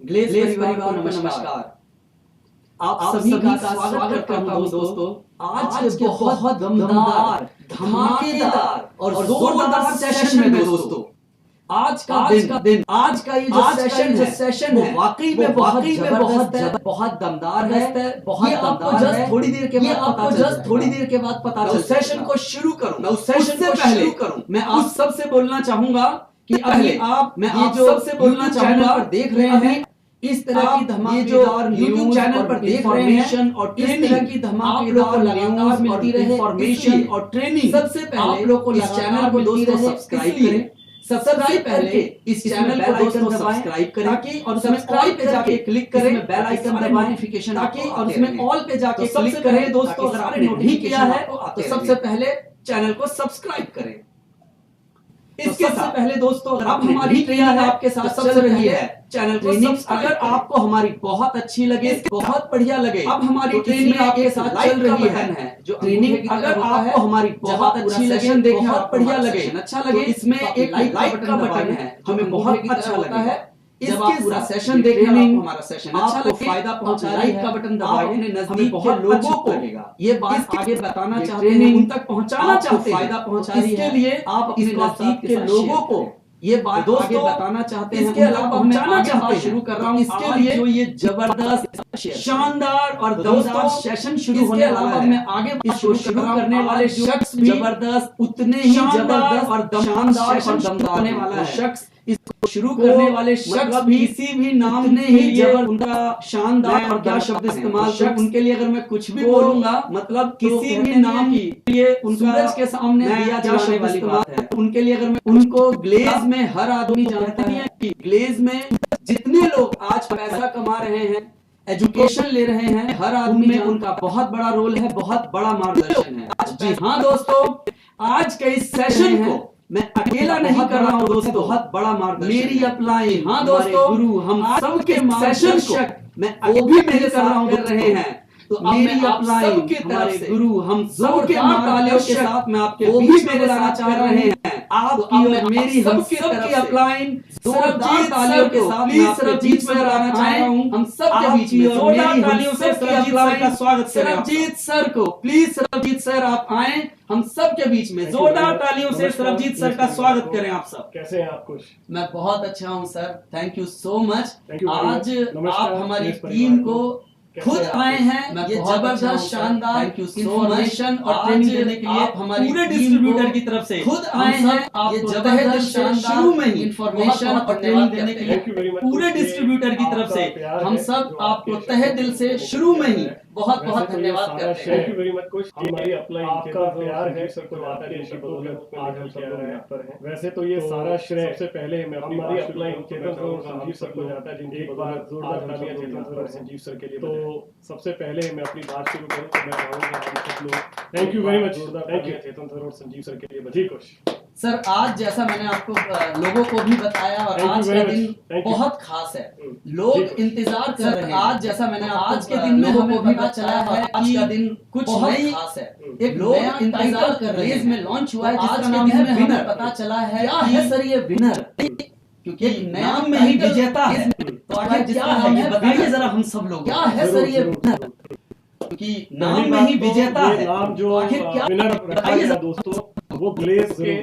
Glaze परिवार को नमस्कार। आप सभी का स्वागत करता हूं दोस्तों आज के बहुत दमदार, धमाकेदार और जोरदार सेशन में दोस्तों। आज का ये जो सेशन है वाकई में बहुत दमदार है। ये आपको जस्ट थोड़ी देर के बाद पता चल सेशन को शुरू करूं। मैं उस सेशन को शुरू करूं, मैं आप सबसे बोलना चाहूंगा कि अभी आप सबसे बोलना चाहूंगा देख रहे हैं इस तरह की धमाकेदार यूट्यूब चैनल पर देख रहे हैं और इस तरह की धमाकेदार न्यूज़ मिलती रहे, इंफॉर्मेशन और ट्रेनिंग। सबसे पहले आप लोग को इस चैनल को दोस्तों सब्सक्राइब करें। सबसे पहले इस चैनल को दोस्तों सब्सक्राइब करें ताकि और सब्सक्राइब पे जाके क्लिक करें, बेल आइकन दबाएं नोटिफिकेशन ताकि और उसमें ऑल पे जाके क्लिक करें दोस्तों। अगर आपने नहीं किया है तो सबसे पहले चैनल को सब्सक्राइब करें। इसके साथ पहले दोस्तों अब हमारी ट्रेनिंग आपके साथ चल रही है। चैनल को अगर आपको हमारी बहुत अच्छी लगे, बहुत बढ़िया लगे, अब हमारी ट्रेनिंग आपके साथ चल रही है जो ट्रेनिंग अगर आपको हमारी बहुत अच्छी लगे, बहुत बढ़िया लगे, अच्छा लगे, इसमें एक लाइक का बटन है, हमें बहुत अच्छा लगता है। इसके पूरा सेशन देख रहे हैं, हमारा सेशन अच्छा लगे, फायदा पहुंचा, लाइक का बटन दबाएं, अपने नजदीक बहुत लोगों को ये बात आगे बताना चाहते हैं, उन तक पहुंचाना चाहते हैं, फायदा पहुंचा रही है। इसके लिए आप अपने नजदीक के लोगों को ये बात आगे बताना चाहते हैं, इसके अलावा पहुंचाना चाहते हैं। शुरू कर रहा हूं इसके लिए जो ये जबरदस्त, शानदार और दमदार सेशन शुरू होने वाला है। मैं आगे इसको शुरू करने वाले शख्स भी जबरदस्त, उतने ही जबरदस्त और शानदार और दमदार होने वाला है। शख्स इसको शुरू करने वाले शख्स भी किसी भी नाम ने ही जबर उनका शानदार और क्या शब्द इस्तेमाल कर उनके लिए अगर मैं कुछ भी बोलूंगा मतलब किसी भी नाम के लिए सूरज के सामने दिया जाने वाली बात है। उनके लिए अगर मैं उनको ग्लेज में हर आदमी जानता है कि ग्लेज में जितने लोग आज पैसा कमा रहे हैं, एजुकेशन ले रहे हैं, हर आदमी में उनका बहुत बड़ा रोल है, बहुत बड़ा मार्गदर्शन है। जी हाँ दोस्तों, आज के इस सेशन को मैं अकेला नहीं कर रहा हूँ दोस्तों, बहुत बड़ा मार्गदर्शन मेरी अपलाइन। हाँ दोस्तों, गुरु हम सबके सेशन को मैं वो भी मेरे कर रहा हूँ कर रहे हैं। तो मेरी अपलाइन हमारे गुरु हम सबके तालियों के साथ में आपके वो भी मेरे लाना चाह रहे हैं। आपकी और मेरी हम सबकी अपलाइन जोरदार तालियों के साथ प्लीज सरबजीत सर आना चाह रहा हूँ हम सबके बीच में। जोरदार तालियों से सरबजीत सर का स्वागत करें। सरबजीत सर को प्लीज, सरबजीत सर आप आए हम सब के बीच में। जोरदार तालियों से सरबजीत सर का स्वागत करें। आप सब कैसे हैं? आप खुश? मैं बहुत अच्छा हूं sir, thank you so much. आज आप हमारी टीम को खुद आए हैं, ये जबरदस्त शानदार इंफॉर्मेशन और ट्रेनिंग देने के लिए आप हमारी पूरे डिस्ट्रीब्यूटर की तरफ से खुद आए हैं। आप ये जबरदस्त शुरू में ही इंफॉर्मेशन और ट्रेनिंग देने के लिए पूरे डिस्ट्रीब्यूटर की तरफ से हम सब आपको तहे दिल से शुरू में ही बहुत बहुत धन्यवाद करते हैं। Thank you very much coach. हमारी अपलाइन आपका प्यार है सबको जाता है कि आज हम सब लोग यहाँ पर हैं। वैसे तो ये सारा श्रेय सबसे पहले मैं हमारी अपलाइन चेतन सर और संजीव सर को जाता है, जिनकी एक बार जोरदार तालियां चेतन सर और संजीव सर के लिए। तो सबसे पहले मैं अपनी बात शुरू करूं तो मैं चाहूंगा हम सब लोग थैंक यू वेरी मच जोरदार तालियां चेतन सर और संजीव सर के लिए। बजी कोच सर, आज जैसा मैंने आपको लोगों को भी बताया और आज का दिन बहुत खास है, लोग इंतजार कर रहे हैं। आज जैसा मैंने आज के दिन में हमें पता चला है आज का दिन कुछ नई खास है। एक लोग इंतजार कर रहे हैं, में लॉन्च हुआ है जिसका नाम है विनर। पता चला है क्या है सर ये विनर, क्योंकि नाम में ही विजेता है। तो आखिर क्या है ये बताइए जरा हम सब लोग, क्या है सर ये विनर, क्योंकि नाम में ही विजेता है। नाम जो आखिर क्या विनर बताइए दोस्तों, वो ग्लेज के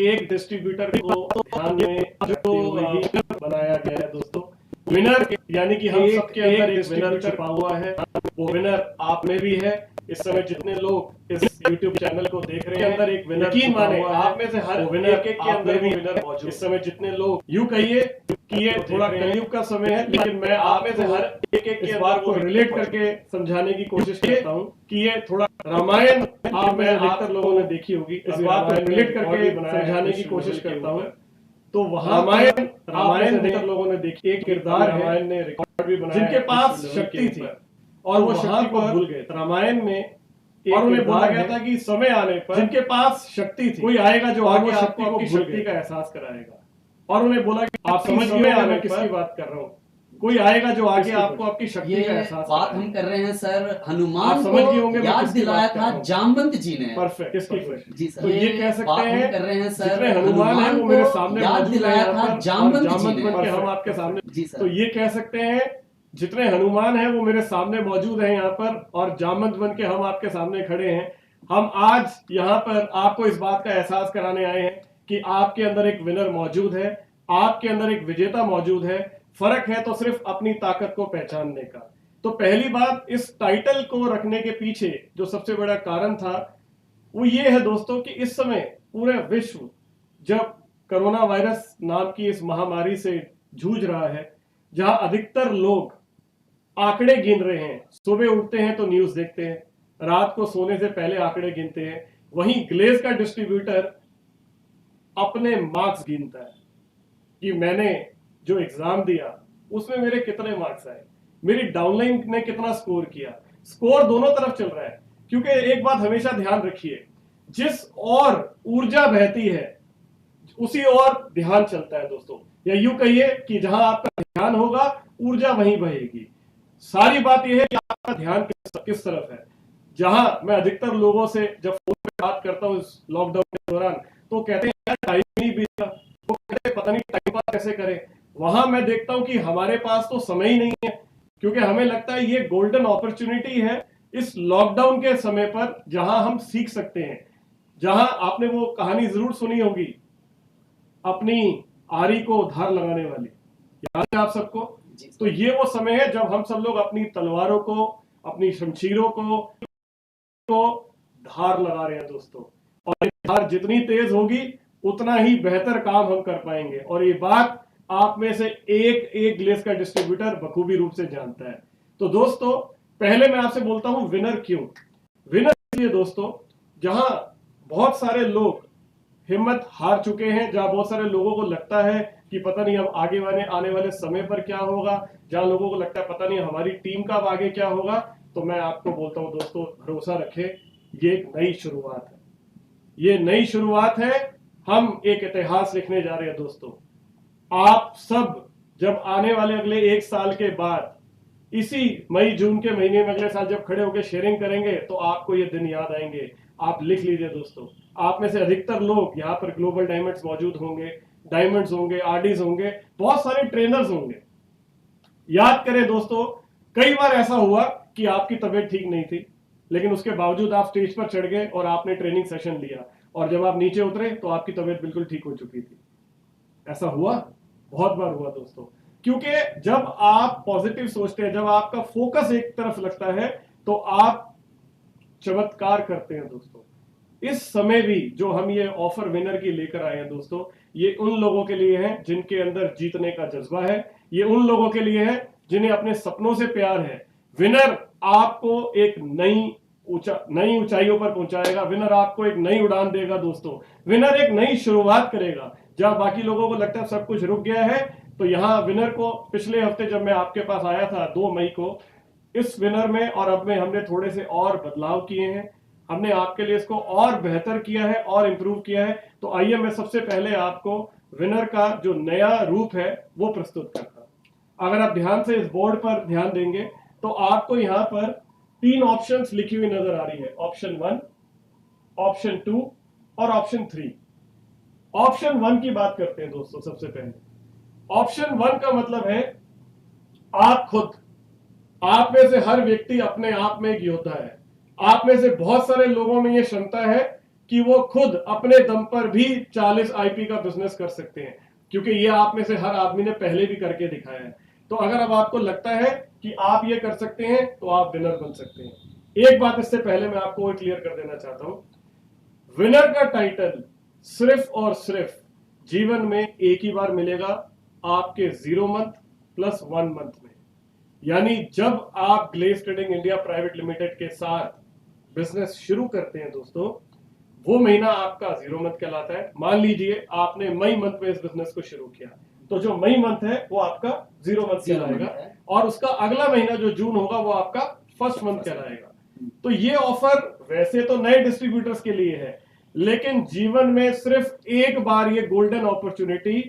एक डिस्ट्रीब्यूटर को ध्यान में जो बनाया गया है दोस्तों। विनर यानी कि हम सबके अंदर एक विनर छुपा हुआ है, वो विनर आप में भी है। इस समय जितने लोग इस YouTube चैनल को देख रहे हैं, अंदर एक विनर यकीन माने आप में से हर विनर एक के अंदर भी विनर मौजूद। इस समय जितने लोग यूं कहिए कि ये थोड़ा कलयुग का समय है, लेकिन मैं आप में से हर एक के बात को रिलेट करके समझाने की कोशिश करता हूँ कि ये थोड़ा रामायण आप में अधिकतर लोगों ने देखी होगी, इस बात को रिलेट करके समझाने की कोशिश करता हूँ। तो वहाँ रामायण अधिकतर लोगों ने देखी, एक किरदार रामायण ने रिकॉर्ड भी बनाया जिनके पास शक्ति थी और वो शक्ति को भूल गए। रामायण में और उन्हें बोला गया था कि समय आने पर जिनके पास शक्ति थी कोई आएगा जो आगे आपको शक्ति का एहसास कराएगा। और उन्हें बोला कि आप समझ में आने किसकी बात कर रहा हूँ, कोई आएगा जो आगे किसके आपको आपकी शक्ति ये का एहसास बात कराएगा। हम कर रहे हैं सर, आप हनुमान समझ गए होंगे को मैं याद किसकी दिलाया बात कर था रहा हूँ। जामवंत जी ने। परफेक्ट, किसकी खुशी। जी सर, तो ये कह सकते बात हम हैं कर रहे हैं सर, जितने हनुमान है वो मेरे सामने याद मौजूद है दिलाया यहाँ था पर, और जामवंत जी जामवंत ने। बन के हम आपके सामने। जी सर। तो ये कह सकते हैं जितने हनुमान है वो मेरे सामने मौजूद है यहाँ पर, और जामवंत बन के हम आपके सामने खड़े हैं। हम आज यहाँ पर आपको इस बात का एहसास कराने आए हैं कि आपके अंदर एक विनर मौजूद है, आपके अंदर एक विजेता मौजूद है। फर्क है तो सिर्फ अपनी ताकत को पहचानने का। तो पहली बात, इस टाइटल को रखने के पीछे जो सबसे बड़ा कारण था वो ये है दोस्तों कि इस समय पूरे विश्व जब कोरोना वायरस नाम की इस महामारी से जूझ रहा है, जहां अधिकतर लोग आंकड़े गिन रहे हैं, सुबह उठते हैं तो न्यूज देखते हैं, रात को सोने से पहले आंकड़े गिनते हैं, वहीं ग्लेज का डिस्ट्रीब्यूटर अपने मार्क्स गिनता है कि मैंने जो एग्जाम दिया उसमें मेरे कितने मार्क्स आए, मेरी डाउनलाइन ने कितना स्कोर किया। स्कोर दोनों तरफ चल रहा है, क्योंकि एक बात हमेशा ध्यान रखिए, जिस और ऊर्जा बहती है उसी और ध्यान चलता है दोस्तों, या यूं कहिए कि जहां आपका ध्यान होगा ऊर्जा वहीं बहेगी। सारी बात यह है कि आपका ध्यान किस तरफ है। जहां मैं अधिकतर लोगों से जब फोन पे बात करता हूं इस लॉकडाउन के दौरान, तो कहते हैं यार टाइम नहीं बीता, वो कहते हैं पता नहीं टाइम पास कैसे करें। वहां मैं देखता हूं कि हमारे पास तो समय ही नहीं है, क्योंकि हमें लगता है ये गोल्डन अपॉर्चुनिटी है इस लॉकडाउन के समय पर, जहां हम सीख सकते हैं। जहां आपने वो कहानी जरूर सुनी होगी, अपनी आरी को धार लगाने वाली, याद है आप सबको। तो ये वो समय है जब हम सब लोग अपनी तलवारों को, अपनी शमशीरों को धार लगा रहे हैं दोस्तों, और ये धार जितनी तेज होगी उतना ही बेहतर काम हम कर पाएंगे। और ये बात आप में से एक ग्लेस का डिस्ट्रीब्यूटर बखूबी रूप से जानता है। तो दोस्तों पहले मैं आपसे बोलता हूं विनर क्यों। विनर इसलिए दोस्तों, जहां बहुत सारे लोग हिम्मत हार चुके हैं, जहां बहुत सारे लोगों को लगता है कि पता नहीं अब आगे आने वाले समय पर क्या होगा, जहां लोगों को लगता है पता नहीं हमारी टीम का आगे क्या होगा, तो मैं आपको बोलता हूं दोस्तों, भरोसा रखें, ये एक नई शुरुआत है। ये नई शुरुआत है, हम एक इतिहास लिखने जा रहे हैं दोस्तों। आप सब जब आने वाले अगले एक साल के बाद इसी मई जून के महीने में अगले साल जब खड़े होकर शेयरिंग करेंगे, तो आपको ये दिन याद आएंगे। आप लिख लीजिए दोस्तों, आप में से अधिकतर लोग यहाँ पर ग्लोबल डायमंड्स मौजूद होंगे, डायमंड्स होंगे, आरडीज होंगे, बहुत सारे ट्रेनर्स होंगे। याद करें दोस्तों, कई बार ऐसा हुआ कि आपकी तबीयत ठीक नहीं थी, लेकिन उसके बावजूद आप स्टेज पर चढ़ गए और आपने ट्रेनिंग सेशन लिया, और जब आप नीचे उतरे तो आपकी तबीयत बिल्कुल ठीक हो चुकी थी। ऐसा हुआ, बहुत बार हुआ दोस्तों। क्योंकि जब आप पॉजिटिव सोचते हैं, जब आपका फोकस एक तरफ लगता है, तो आप चमत्कार करते हैं दोस्तों। इस समय भी जो हम ये ऑफर विनर की लेकर आए हैं दोस्तों, ये उन लोगों के लिए है जिनके अंदर जीतने का जज्बा है, ये उन लोगों के लिए है जिन्हें अपने सपनों से प्यार है। विनर आपको एक नई ऊंचाइयों पर पहुंचाएगा। विनर आपको एक नई उड़ान देगा दोस्तों। विनर एक नई शुरुआत करेगा। जहां बाकी लोगों को लगता है सब कुछ रुक गया है, तो यहां विनर को पिछले हफ्ते जब मैं आपके पास आया था 2 मई को, इस विनर में और अब में हमने थोड़े से और बदलाव किए हैं, हमने आपके लिए इसको और बेहतर किया है और इंप्रूव किया है। तो आइए मैं सबसे पहले आपको विनर का जो नया रूप है वो प्रस्तुत करता हूं। अगर आप ध्यान से इस बोर्ड पर ध्यान देंगे तो आपको यहां पर 3 ऑप्शंस लिखी हुई नजर आ रही है, ऑप्शन 1, ऑप्शन 2 और ऑप्शन 3। ऑप्शन 1 की बात करते हैं दोस्तों। सबसे पहले ऑप्शन 1 का मतलब है आप खुद। आप में से हर व्यक्ति अपने आप में एक योद्धा है। आप में से बहुत सारे लोगों में यह क्षमता है कि वो खुद अपने दम पर भी 40 आईपी का बिजनेस कर सकते हैं, क्योंकि ये आप में से हर आदमी ने पहले भी करके दिखाया है। तो अगर अब आपको लगता है कि आप ये कर सकते हैं, तो आप विनर बन सकते हैं। एक बात इससे पहले मैं आपको क्लियर कर देना चाहता हूं, विनर का टाइटल सिर्फ और सिर्फ जीवन में एक ही बार मिलेगा, आपके 0 मंथ प्लस 1 मंथ में। यानी जब आप Glaze trading India private limited के साथ बिजनेस शुरू करते हैं दोस्तों, वो महीना आपका 0 मंथ कहलाता है। मान लीजिए आपने मई मंथ में इस बिजनेस को शुरू किया, तो जो मई मंथ है वो आपका 0 मंथ कहलाएगा, और उसका अगला महीना जो जून होगा वो आपका 1st मंथ कहलाएगा। तो ये ऑफर वैसे तो नए डिस्ट्रीब्यूटर्स के लिए है, लेकिन जीवन में सिर्फ एक बार ये गोल्डन अपॉर्चुनिटी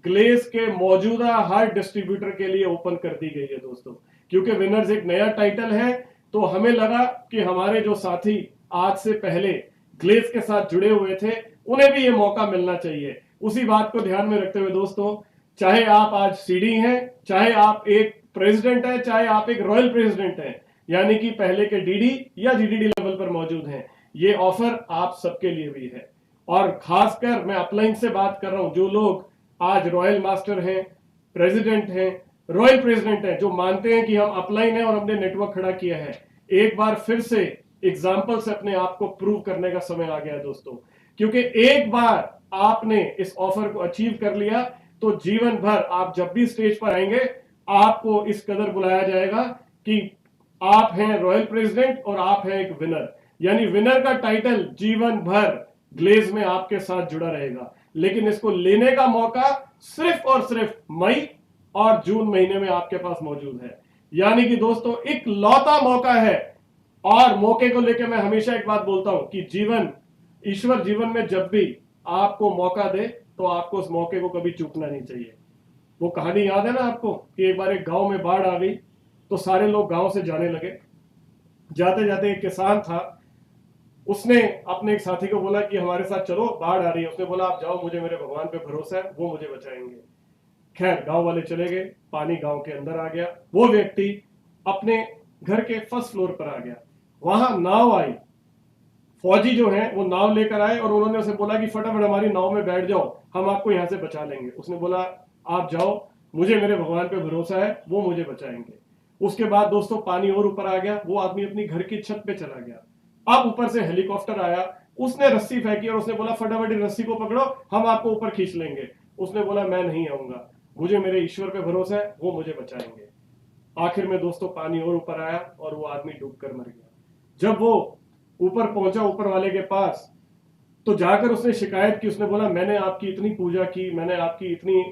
ग्लेस के मौजूदा हर डिस्ट्रीब्यूटर के लिए ओपन कर दी गई है दोस्तों। क्योंकि विनर्स एक नया टाइटल है, तो हमें लगा कि हमारे जो साथी आज से पहले ग्लेस के साथ जुड़े हुए थे उन्हें भी ये मौका मिलना चाहिए। उसी बात को ध्यान में रखते हुए दोस्तों, चाहे आप आज सीडी हैं, चाहे आप एक प्रेसिडेंट हैं, चाहे आप एक रॉयल प्रेसिडेंट हैं, यानी कि पहले के डीडी या जीडीडी लेवल पर मौजूद हैं, ये ऑफर आप सबके लिए भी है। और खासकर मैं अपलाइन से बात कर रहा हूं, जो लोग आज रॉयल मास्टर हैं, प्रेसिडेंट हैं, रॉयल प्रेसिडेंट हैं, जो मानते हैं कि हम अपलाइन है और हमने नेटवर्क खड़ा किया है, एक बार फिर से एग्जाम्पल से अपने आप को प्रूव करने का समय आ गया है दोस्तों। क्योंकि एक बार आपने इस ऑफर को अचीव कर लिया तो जीवन भर आप जब भी स्टेज पर आएंगे आपको इस कदर बुलाया जाएगा कि आप हैं रॉयल प्रेसिडेंट और आप हैं एक विनर। यानी विनर का टाइटल जीवन भर ग्लेज में आपके साथ जुड़ा रहेगा। लेकिन इसको लेने का मौका सिर्फ और सिर्फ मई और जून महीने में आपके पास मौजूद है। यानी कि दोस्तों एक लौता मौका है। और मौके को लेकर मैं हमेशा एक बात बोलता हूं कि ईश्वर जीवन में जब भी आपको मौका दे तो आपको उस मौके को कभी चूकना नहीं चाहिए। वो कहानी याद है ना आपको कि एक बार एक गांव में बाढ़ आ गई तो सारे लोग गांव से जाने लगे। जाते जाते एक किसान था, उसने अपने एक साथी को बोला कि हमारे साथ चलो, बाढ़ आ रही है। उसने बोला आप जाओ, मुझे मेरे भगवान पे भरोसा है, वो मुझे बचाएंगे। खैर गांव वाले चले गए, पानी गांव के अंदर आ गया। वो व्यक्ति अपने घर के फर्स्ट फ्लोर पर आ गया। वहां नाव आई, फौजी जो है वो नाव लेकर आए और उन्होंने उसे बोला कि फटाफट हमारी नाव में बैठ जाओ, हम आपको यहां से बचा लेंगे। उसने बोला आप जाओ, मुझे मेरे भगवान पे भरोसा है, वो मुझे बचाएंगे। उसके बाद दोस्तों पानी और ऊपर आ गया, वो आदमी अपनी घर की छत पे चला गया। अब ऊपर से हेलीकॉप्टर आया, उसने रस्सी फेंकी और उसने बोला फटाफट रस्सी को पकड़ो, हम आपको ऊपर खींच लेंगे। उसने बोला मैं नहीं आऊंगा, मुझे मेरे ईश्वर पे भरोसा है, वो मुझे बचाएंगे। आखिर में दोस्तों पानी और ऊपर आया और वो आदमी डूबकर मर गया। जब वो ऊपर पहुंचा ऊपर वाले के पास, तो जाकर उसने शिकायत की। उसने बोला मैंने आपकी इतनी पूजा की, मैंने आपकी इतनी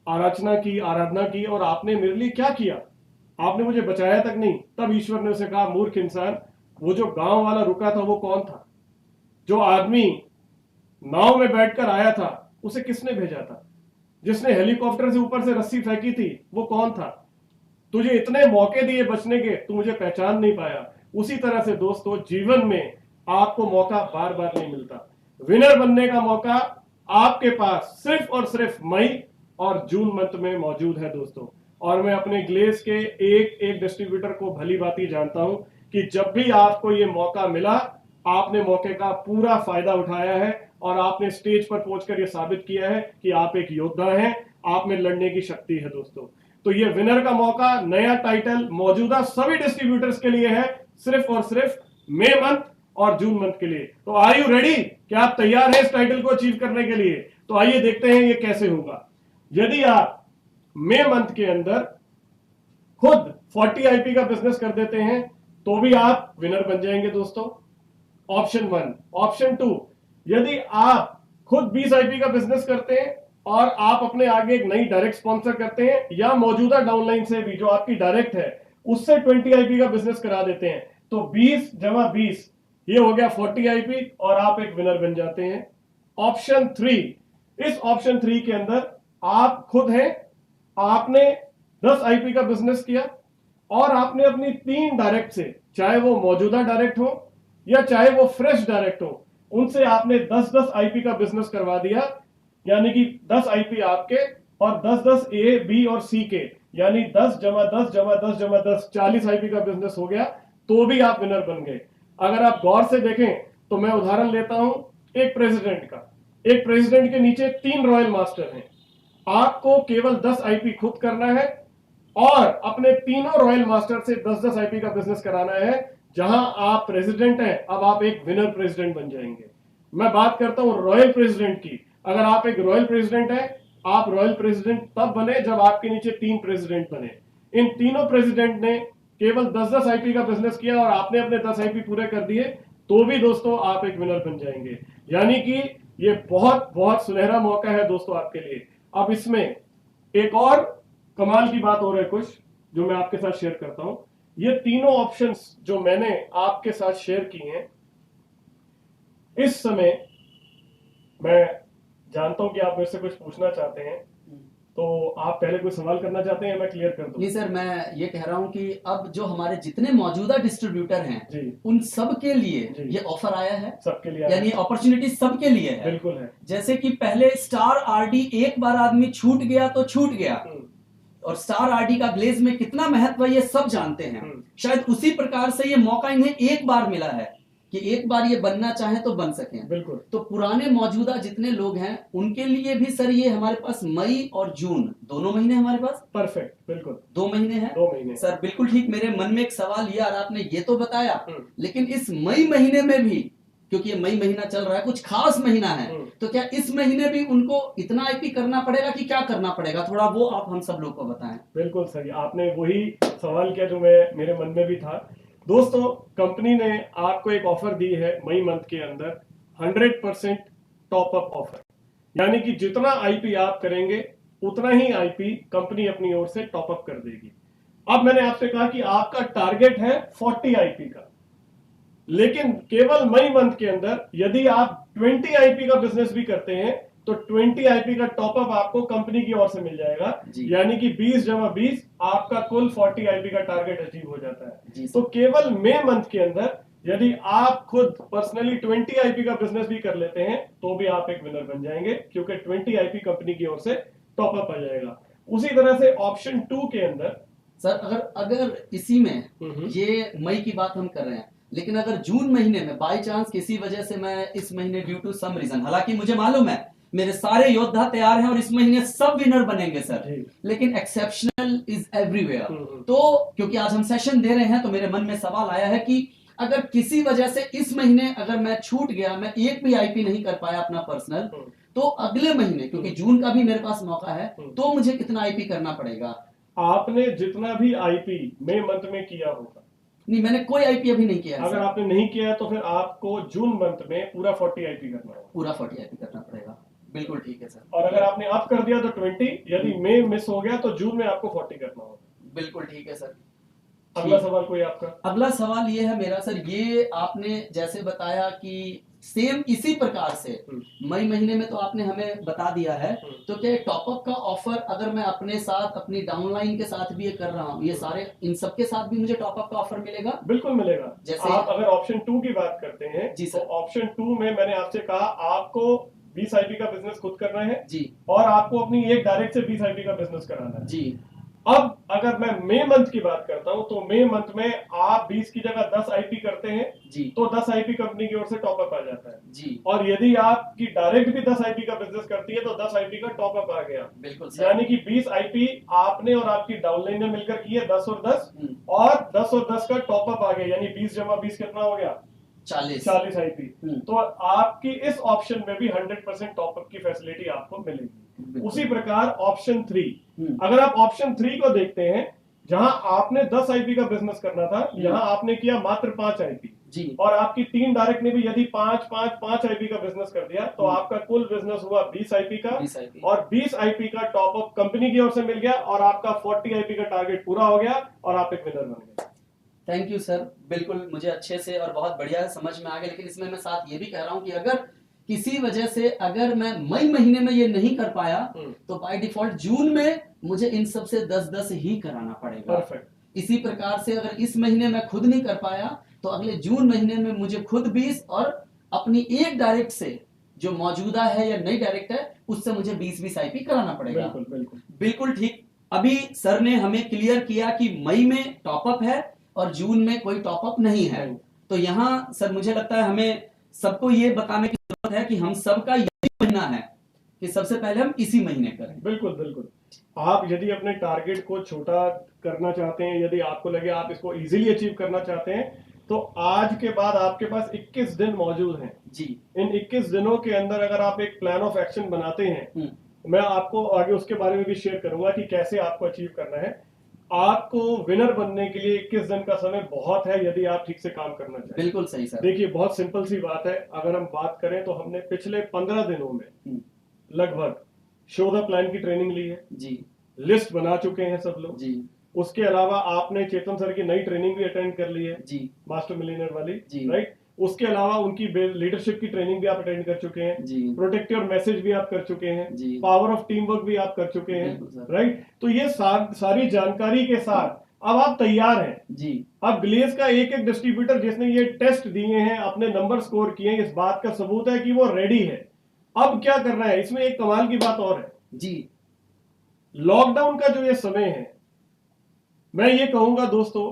आराधना की और आपने मेरे लिए क्या किया, आपने मुझे बचाया तक नहीं। तब ईश्वर ने उसे कहा मूर्ख इंसान, वो जो गांव वाला रुका था वो कौन था? जो आदमी नाव में बैठकर आया था उसे किसने भेजा था? जिसने हेलीकॉप्टर से ऊपर से रस्सी फेंकी थी वो कौन था? तुझे इतने मौके दिए बचने के, तू मुझे पहचान नहीं पाया। उसी तरह से दोस्तों जीवन में आपको मौका बार बार नहीं मिलता। विनर बनने का मौका आपके पास सिर्फ और सिर्फ मई और जून मंथ में मौजूद है दोस्तों। और मैं अपने ग्लेज के एक एक डिस्ट्रीब्यूटर को भली भांति जानता हूं कि जब भी आपको ये मौका मिला, आपने मौके का पूरा फायदा उठाया है और आपने स्टेज पर पहुंचकर ये साबित किया है कि आप एक योद्धा हैं, आप में लड़ने की शक्ति है दोस्तों। तो ये विनर का मौका, नया टाइटल मौजूदा सभी डिस्ट्रीब्यूटर्स के लिए है, सिर्फ और सिर्फ मई मंथ और जून मंथ के लिए। तो आर यू रेडी? क्या आप तैयार हैं इस टाइटल को अचीव करने के लिए? तो आइए देखते हैं ये कैसे होगा। यदि आप मई मंथ के अंदर खुद 40 आईपी का बिजनेस कर देते हैं तो भी आप विनर बन जाएंगे दोस्तों, ऑप्शन 1। ऑप्शन 2, यदि आप खुद 20 आईपी का बिजनेस करते हैं और आप अपने आगे एक नई डायरेक्ट स्पॉन्सर करते हैं या मौजूदा डाउनलाइन से भी जो आपकी डायरेक्ट है उससे 20 आईपी का बिजनेस करा देते हैं, तो 20 जमा 20 ये हो गया 40 आईपी और आप एक विनर बन जाते हैं। ऑप्शन 3, इस ऑप्शन 3 के अंदर आप खुद हैं, आपने 10 आईपी का बिजनेस किया और आपने अपनी 3 डायरेक्ट से, चाहे वो मौजूदा डायरेक्ट हो या चाहे वो फ्रेश डायरेक्ट हो, उनसे आपने 10-10 आईपी का बिजनेस करवा दिया। यानी कि 10 आईपी आपके और 10-10 ए, बी और सी के, यानी 10 जमा 10 जमा 10 जमा 10 40 आईपी का बिजनेस हो गया, तो भी आप विनर बन गए। अगर आप गौर से देखें तो मैं उदाहरण लेता हूं एक प्रेसिडेंट का। एक प्रेसिडेंट के नीचे 3 रॉयल मास्टर हैं। आपको केवल 10 आईपी खुद करना है और अपने तीनों रॉयल मास्टर से 10-10 आईपी का बिजनेस कराना है। जहां आप प्रेसिडेंट हैं, अब आप एक विनर प्रेसिडेंट बन जाएंगे। मैं बात करता हूं रॉयल प्रेसिडेंट की। अगर आप एक रॉयल प्रेसिडेंट हैं, आप रॉयल प्रेसिडेंट तब बने जब आपके नीचे 3 प्रेसिडेंट बने। इन तीनों प्रेसिडेंट ने केवल 10-10 आईपी का बिजनेस किया और आपने अपने 10 आईपी पूरे कर दिए, तो भी दोस्तों आप एक विनर बन जाएंगे। यानी कि ये बहुत बहुत सुनहरा मौका है दोस्तों आपके लिए। अब इसमें एक और कमाल की बात हो रही है कुछ जो मैं आपके साथ शेयर करता हूं। ये तीनों ऑप्शंस जो मैंने आपके साथ शेयर की हैं, इस समय मैं जानता हूं कि आप मेरे से कुछ पूछना चाहते हैं। तो आप पहले कोई सवाल करना चाहते हैं, मैं क्लियर कर दूं? नहीं सर, मैं ये कह रहा हूँ कि अब जो हमारे जितने मौजूदा डिस्ट्रीब्यूटर हैं जी उन सब के लिए जी। ये ऑफर आया है, सबके लिए आया यानी अपॉर्चुनिटी सबके लिए है। बिल्कुल है। जैसे कि पहले स्टार आरडी एक बार आदमी छूट गया तो छूट गया, और स्टार आरडी का ग्लेज में कितना महत्व है ये सब जानते हैं। शायद उसी प्रकार से ये मौका इन्हें एक बार मिला है कि एक बार ये बनना चाहे तो बन सकें। बिल्कुल। तो पुराने मौजूदा जितने लोग हैं उनके लिए भी सर ये हमारे पास मई और जून दोनों महीने हमारे पास परफेक्ट, बिल्कुल 2 महीने हैं। 2 महीने सर बिल्कुल ठीक। मेरे मन में एक सवाल ये आ रहा, आपने ये तो बताया, लेकिन इस मई महीने में भी, क्योंकि ये मई महीना चल रहा है, कुछ खास महीना है, तो क्या इस महीने भी उनको इतना आईपी करना पड़ेगा कि क्या करना पड़ेगा? थोड़ा वो आप हम सब लोग को बताएं। बिल्कुल सही, आपने वही सवाल किया जो मेरे मन में भी था। दोस्तों, कंपनी ने आपको एक ऑफर दी है मई मंथ के अंदर, 100% टॉप अप ऑफर, यानी कि जितना आईपी आप करेंगे उतना ही आईपी कंपनी अपनी ओर से टॉप अप कर देगी। अब मैंने आपसे कहा कि आपका टारगेट है 40 आईपी का, लेकिन केवल मई मंथ के अंदर यदि आप 20 आईपी का बिजनेस भी करते हैं तो 20 आईपी का टॉपअप आपको कंपनी की ओर से मिल जाएगा, यानी कि 20 जमा 20 आपका कुल 40 आईपी का टारगेट अचीव हो जाता है। तो केवल मई मंथ के अंदर यदि आप खुद पर्सनली 20 आईपी का बिजनेस भी कर लेते हैं तो भी आप एक विनर बन जाएंगे, क्योंकि 20 आईपी कंपनी की ओर से टॉपअप आ जाएगा। उसी तरह से ऑप्शन 2 के अंदर सर अगर इसी में ये मई की बात हम कर रहे हैं, लेकिन अगर जून महीने में बाय चांस किसी वजह से मैं इस महीने ड्यू टू सम रीजन, हालांकि मुझे मालूम है मेरे सारे योद्धा तैयार हैं और इस महीने सब विनर बनेंगे सर, लेकिन एक्सेप्शनल इज एवरीवेयर। तो क्योंकि आज हम सेशन दे रहे हैं तो मेरे मन में सवाल आया है कि अगर किसी वजह से इस महीने अगर मैं छूट गया, मैं एक भी आईपी नहीं कर पाया अपना पर्सनल, तो अगले महीने, क्योंकि जून का भी मेरे पास मौका है, तो मुझे कितना आईपी करना पड़ेगा? आपने जितना भी आईपी मई मंथ में किया होगा। नहीं, मैंने कोई आईपी अभी नहीं किया है। अगर आपने नहीं किया है तो फिर आपको जून मंथ में पूरा 40 आईपी करना होगा। पूरा 40 आईपी करना पड़ेगा, बिल्कुल ठीक है सर। और अगर आपने अप कर दिया तो 20, यदि मई मिस हो गया तो जून में आपको 40 करना होगा। बिल्कुल ठीक है सर। अगला सवाल कोई आपका? अगला सवाल ये है मेरा सर, ये आपने जैसे बताया कि सेम इसी प्रकार से मई महीने में तो आपने हमें बता दिया है, तो क्या टॉपअप का ऑफर अगर मैं अपने साथ अपनी डाउनलाइन के साथ भी ये कर रहा हूँ, ये सारे इन सब के साथ भी मुझे टॉपअप का ऑफर मिलेगा? बिल्कुल मिलेगा। जैसे आप अगर ऑप्शन 2 की बात करते हैं जी, तो ऑप्शन 2 में मैंने आपसे कहा आपको 20 आईपी का बिजनेस खुद करना है जी, और आपको अपनी एक डायरेक्ट से 20 आईपी का बिजनेस कराना है जी। अब अगर मैं मई मंथ की बात करता हूं तो मई मंथ में आप 20 की जगह 10 आईपी करते हैं जी, तो 10 आईपी कंपनी की ओर से टॉपअप आ जाता है जी। और यदि आपकी डायरेक्ट भी 10 आईपी का बिजनेस करती है तो 10 आईपी का टॉपअप आ गया। बिल्कुल, यानी कि 20 आईपी आपने और आपकी डाउनलाइन ने मिलकर की है 10 और 10, और 10 और 10 का टॉपअप आ गया, यानी 20 जमा 20 कितना हो गया? 40 आईपी। तो आपकी इस ऑप्शन में भी 100% टॉपअप की फैसिलिटी आपको मिलेगी। उसी प्रकार ऑप्शन 3, अगर आप ऑप्शन 3 को देखते हैं, जहां आपने 10 आईपी का बिजनेस करना था, यहां आपने किया मात्र 5 आईपी जी, और आपकी 3 डायरेक्ट ने भी यदि 5 आईपी का बिजनेस कर दिया तो आपका कुल बिजनेस हुआ 20 आईपी का, और 20 आईपी का टॉपअप कंपनी की ओर से मिल गया, और आपका 40 आईपी का टारगेट पूरा हो गया और आप एक विनर बन गए। थैंक यू सर, बिल्कुल मुझे अच्छे से और बहुत बढ़िया समझ में आ गया। लेकिन इसमें मैं साथ ये भी कह रहा हूं कि अगर किसी वजह से अगर मैं मई महीने में ये नहीं कर पाया तो बाय डिफॉल्ट जून में मुझे इन सब से 10-10 ही कराना पड़ेगा। परफेक्ट। इसी प्रकार से अगर इस महीने में खुद नहीं कर पाया तो अगले जून महीने में मुझे खुद 20 और अपनी एक डायरेक्ट से जो मौजूदा है या नई डायरेक्ट है उससे मुझे 20-20 आईपी कराना पड़ेगा। बिल्कुल बिल्कुल बिल्कुल ठीक। अभी सर ने हमें क्लियर किया कि मई में टॉपअप है और जून में कोई टॉपअप नहीं है। तो यहाँ सर मुझे लगता है हमें सबको ये बताने की जरूरत है कि हम सबका यही महीना है कि सबसे पहले हम इसी महीने करें। बिल्कुल बिल्कुल। आप यदि अपने टारगेट को छोटा करना चाहते हैं, यदि आपको लगे आप इसको इजीली अचीव करना चाहते हैं, तो आज के बाद आपके पास 21 दिन मौजूद हैं जी। इन 21 दिनों के अंदर अगर आप एक प्लान ऑफ एक्शन बनाते हैं, मैं आपको आगे उसके बारे में भी शेयर करूंगा कि कैसे आपको अचीव करना है। आपको विनर बनने के लिए 21 दिन का समय बहुत है यदि आप ठीक से काम करना चाहें। बिल्कुल सही सर। देखिए बहुत सिंपल सी बात है, अगर हम बात करें तो हमने पिछले 15 दिनों में लगभग शो द प्लान की ट्रेनिंग ली है जी, लिस्ट बना चुके हैं सब लोग जी। उसके अलावा आपने चेतन सर की नई ट्रेनिंग भी अटेंड कर ली है जी, मास्टर मिलियनेयर वाली जी, राइट। उसके अलावा उनकी लीडरशिप की ट्रेनिंग भी आप अटेंड कर चुके हैं, जी प्रोटेक्ट योर मैसेज भी आप कर चुके हैं, जी पावर ऑफ टीम वर्क भी आप कर चुके हैं, बिल्कुल सर। राइट। तो ये सारी जानकारी के साथ अब आप तैयार हैं। जी अब ग्लेज का एक एक डिस्ट्रीब्यूटर जिसने ये टेस्ट दिए हैं, अपने नंबर स्कोर किए हैं, इस बात का सबूत है कि वो रेडी है। अब क्या करना है, इसमें एक कमाल की बात और है जी लॉकडाउन का जो ये समय है, मैं ये कहूंगा दोस्तों,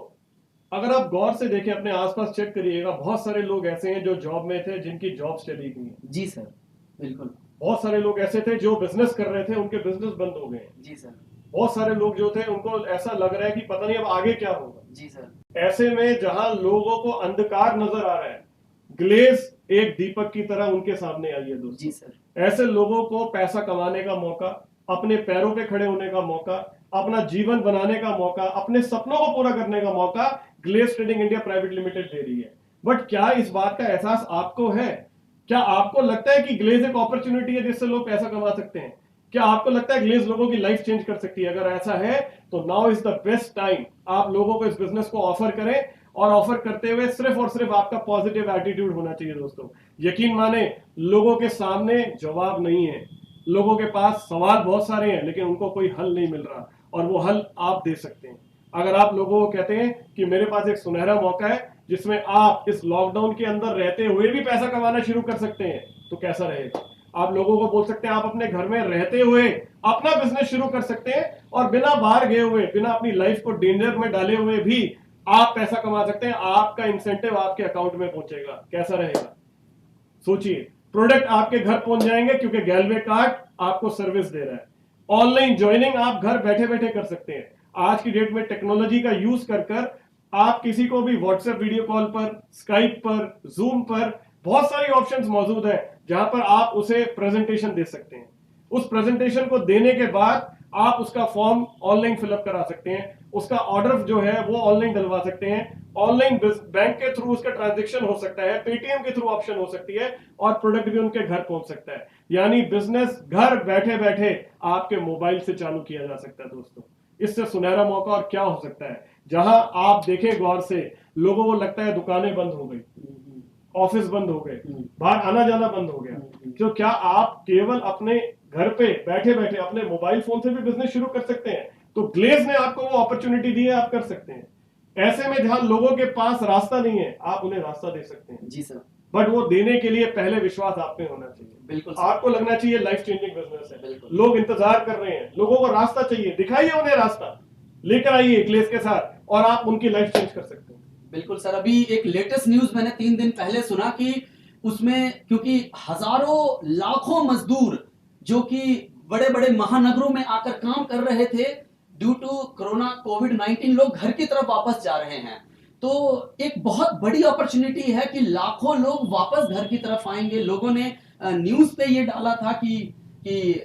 अगर आप गौर से देखें, अपने आसपास चेक करिएगा, बहुत सारे लोग ऐसे हैं जो जॉब में थे, जिनकी जॉब्स चली गई हैं। जी सर बिल्कुल। बहुत सारे लोग ऐसे थे जो बिजनेस कर रहे थे, उनके बिजनेस बंद हो गए। जी सर। बहुत सारे लोग जो थे उनको ऐसा लग रहा है कि पता नहीं अब आगे क्या होगा। जी सर। ऐसे में जहां लोगों को अंधकार नजर आ रहा है, ग्लेज एक दीपक की तरह उनके सामने आई है दोस्तों। जी सर। ऐसे लोगों को पैसा कमाने का मौका, अपने पैरों पे खड़े होने का मौका, अपना जीवन बनाने का मौका, अपने सपनों को पूरा करने का मौका glaze trading India private limited दे रही है। बट क्या इस बात का एहसास आपको है? क्या आपको लगता है कि ग्लेज एक अपॉर्चुनिटी है जिससे लोग पैसा कमा सकते हैं? क्या आपको लगता है ग्लेज लोगों की लाइफ चेंज कर सकती है? अगर ऐसा है तो now is the best time, आप लोगों को इस बिजनेस को ऑफर करें, और ऑफर करते हुए सिर्फ और सिर्फ आपका पॉजिटिव एटीट्यूड होना चाहिए दोस्तों। यकीन माने, लोगों के सामने जवाब नहीं है, लोगों के पास सवाल बहुत सारे हैं, लेकिन उनको कोई हल नहीं मिल रहा, और वो हल आप दे सकते हैं। अगर आप लोगों को कहते हैं कि मेरे पास एक सुनहरा मौका है जिसमें आप इस लॉकडाउन के अंदर रहते हुए भी पैसा कमाना शुरू कर सकते हैं, तो कैसा रहेगा? आप लोगों को बोल सकते हैं आप अपने घर में रहते हुए अपना बिजनेस शुरू कर सकते हैं, और बिना बाहर गए हुए, बिना अपनी लाइफ को डेंजर में डाले हुए भी आप पैसा कमा सकते हैं। आपका इंसेंटिव आपके अकाउंट में पहुंचेगा। कैसा रहेगा? सोचिए, प्रोडक्ट आपके घर पहुंच जाएंगे क्योंकि गैलवे कार्ड आपको सर्विस दे रहा है। ऑनलाइन ज्वाइनिंग आप घर बैठे बैठे कर सकते हैं। आज की डेट में टेक्नोलॉजी का यूज कर आप किसी को भी व्हाट्सएप वीडियो कॉल पर, स्काइप पर, जूम पर, बहुत सारी ऑप्शंस मौजूद है जहां पर आप उसे प्रेजेंटेशन दे सकते हैं। उस प्रेजेंटेशन को देने के बाद आप उसका फॉर्म ऑनलाइन फिलअप करा सकते हैं, उसका ऑर्डर जो है वो ऑनलाइन डलवा सकते हैं, ऑनलाइन बैंक के थ्रू उसका ट्रांजैक्शन हो सकता है, पेटीएम के थ्रू ऑप्शन हो सकती है, और प्रोडक्ट भी उनके घर पहुंच सकता है। यानी बिजनेस घर बैठे बैठे आपके मोबाइल से चालू किया जा सकता है दोस्तों। इससे सुनहरा मौका और क्या हो सकता है? जहां आप देखें गौर से, लोगों को लगता है दुकानें बंद हो गई, ऑफिस बंद हो गए, बाहर आना जाना बंद हो गया, तो क्या आप केवल अपने घर पे बैठे बैठे अपने मोबाइल फोन से भी बिजनेस शुरू कर सकते हैं? तो ग्लेज ने आपको वो अपॉर्चुनिटी दी है, आप कर सकते हैं। ऐसे में जहां लोगों के पास रास्ता नहीं है, आप उन्हें रास्ता दे सकते हैं। जी सर। बट वो देने के लिए पहले विश्वास आप में होना चाहिए। बिल्कुल सर। आपको लगना चाहिए लाइफ चेंजिंग बिजनेस है। बिल्कुल। लोग इंतजार कर रहे हैं, लोगों को रास्ता चाहिए, दिखाइए उन्हें रास्ता, लेकर आइए ग्लेज के साथ, और आप उनकी लाइफ चेंज कर सकते हैं। बिल्कुल सर। अभी एक लेटेस्ट न्यूज मैंने 3 दिन पहले सुना कि उसमें, क्योंकि हजारों लाखों मजदूर जो कि बड़े बड़े महानगरों में आकर काम कर रहे थे, ड्यू टू कोरोना कोविड-19 लोग घर की तरफ वापस जा रहे हैं। तो एक बहुत बड़ी अपॉर्चुनिटी है कि लाखों लोग वापस घर की तरफ आएंगे। लोगों ने न्यूज पे ये डाला था कि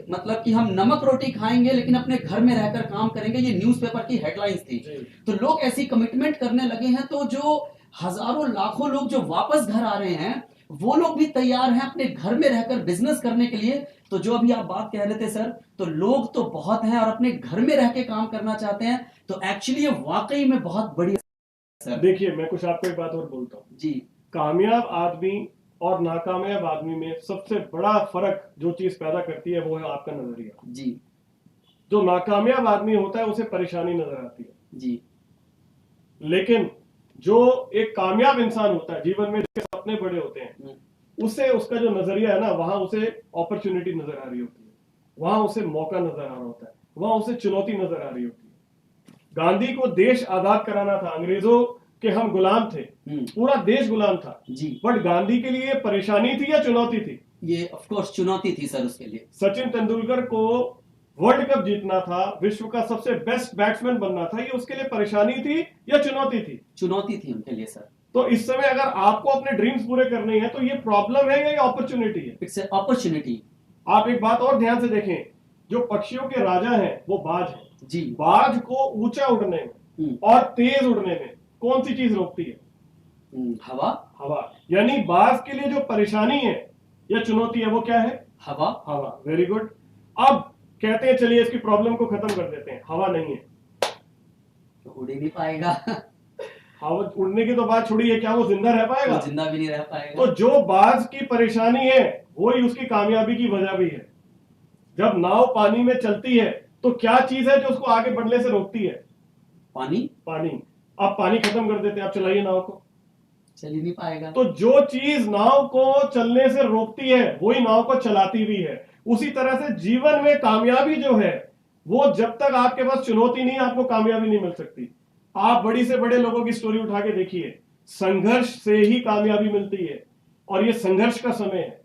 मतलब कि हम नमक रोटी खाएंगे लेकिन अपने घर में रहकर काम करेंगे, ये न्यूज़पेपर की हेडलाइंस थी। तो लोग ऐसी कमिटमेंट करने लगे हैं, तो जो हजारों लाखों लोग जो वापस घर आ रहे हैं, वो लोग भी तैयार हैं अपने घर में रहकर बिजनेस करने के लिए। तो जो अभी आप बात कह रहे थे सर, तो लोग तो बहुत हैं और अपने घर में रह के काम करना चाहते हैं, तो एक्चुअली ये वाकई में बहुत बड़ी। देखिए, मैं कुछ आपको एक बात और बोलता हूँ जी। कामयाब आदमी और नाकामयाब आदमी में सबसे बड़ा फर्क जो चीज पैदा करती है वो है आपका नजरिया जी। जो नाकामयाब आदमी होता है उसे परेशानी नजर आती है जी, लेकिन जो एक कामयाब इंसान होता है, जीवन में जिसके सपने बड़े होते हैं, उसे उसका जो नजरिया है ना, वहां उसे अपॉर्चुनिटी नजर आ रही होती है, वहां उसे मौका नजर आ रहा होता है, वहां उसे चुनौती नजर आ रही होती है। गांधी को देश आजाद कराना था, अंग्रेजों के हम गुलाम थे, पूरा देश गुलाम था जी। बट गांधी के लिए परेशानी थी या चुनौती थी? ये ऑफ कोर्स चुनौती थी सर उसके लिए। सचिन तेंदुलकर को वर्ल्ड कप जीतना था, विश्व का सबसे बेस्ट बैट्समैन बनना था, ये उसके लिए परेशानी थी या चुनौती थी? चुनौती थी उनके लिए सर। तो इस समय अगर आपको अपने ड्रीम्स पूरे करने हैं तो ये प्रॉब्लम है या ये अपॉर्चुनिटी है? It's opportunity. आप एक बात और ध्यान से देखें, जो पक्षियों के राजा हैं वो बाज है जी। बाज को ऊंचा उड़ने में और तेज उड़ने में कौन सी चीज रोकती है? हवा। हवा। यानी बाज के लिए जो परेशानी है या चुनौती है वो क्या है? हवा। हवा। Very good. अब कहते हैं चलिए इसकी प्रॉब्लम को खत्म कर देते हैं, हवा नहीं है तो उड़ ही नहीं पाएगा। अब उड़ने की तो बात छोड़िए, क्या वो जिंदा रह पाएगा? वो जिंदा भी नहीं रह पाएगा। तो जो बाज की परेशानी है वही उसकी कामयाबी की वजह भी है। जब नाव पानी में चलती है तो क्या चीज है जो उसको आगे बढ़ने से रोकती है? पानी। पानी। आप पानी खत्म कर देते हैं, आप चलाइए नाव को, चल ही नहीं पाएगा। तो जो चीज नाव को चलने से रोकती है वही नाव को चलाती भी है। उसी तरह से जीवन में कामयाबी जो है वो जब तक आपके पास चुनौती नहीं, आपको कामयाबी नहीं मिल सकती। आप बड़ी से बड़े लोगों की स्टोरी उठा के देखिए, संघर्ष से ही कामयाबी मिलती है और ये संघर्ष का समय है।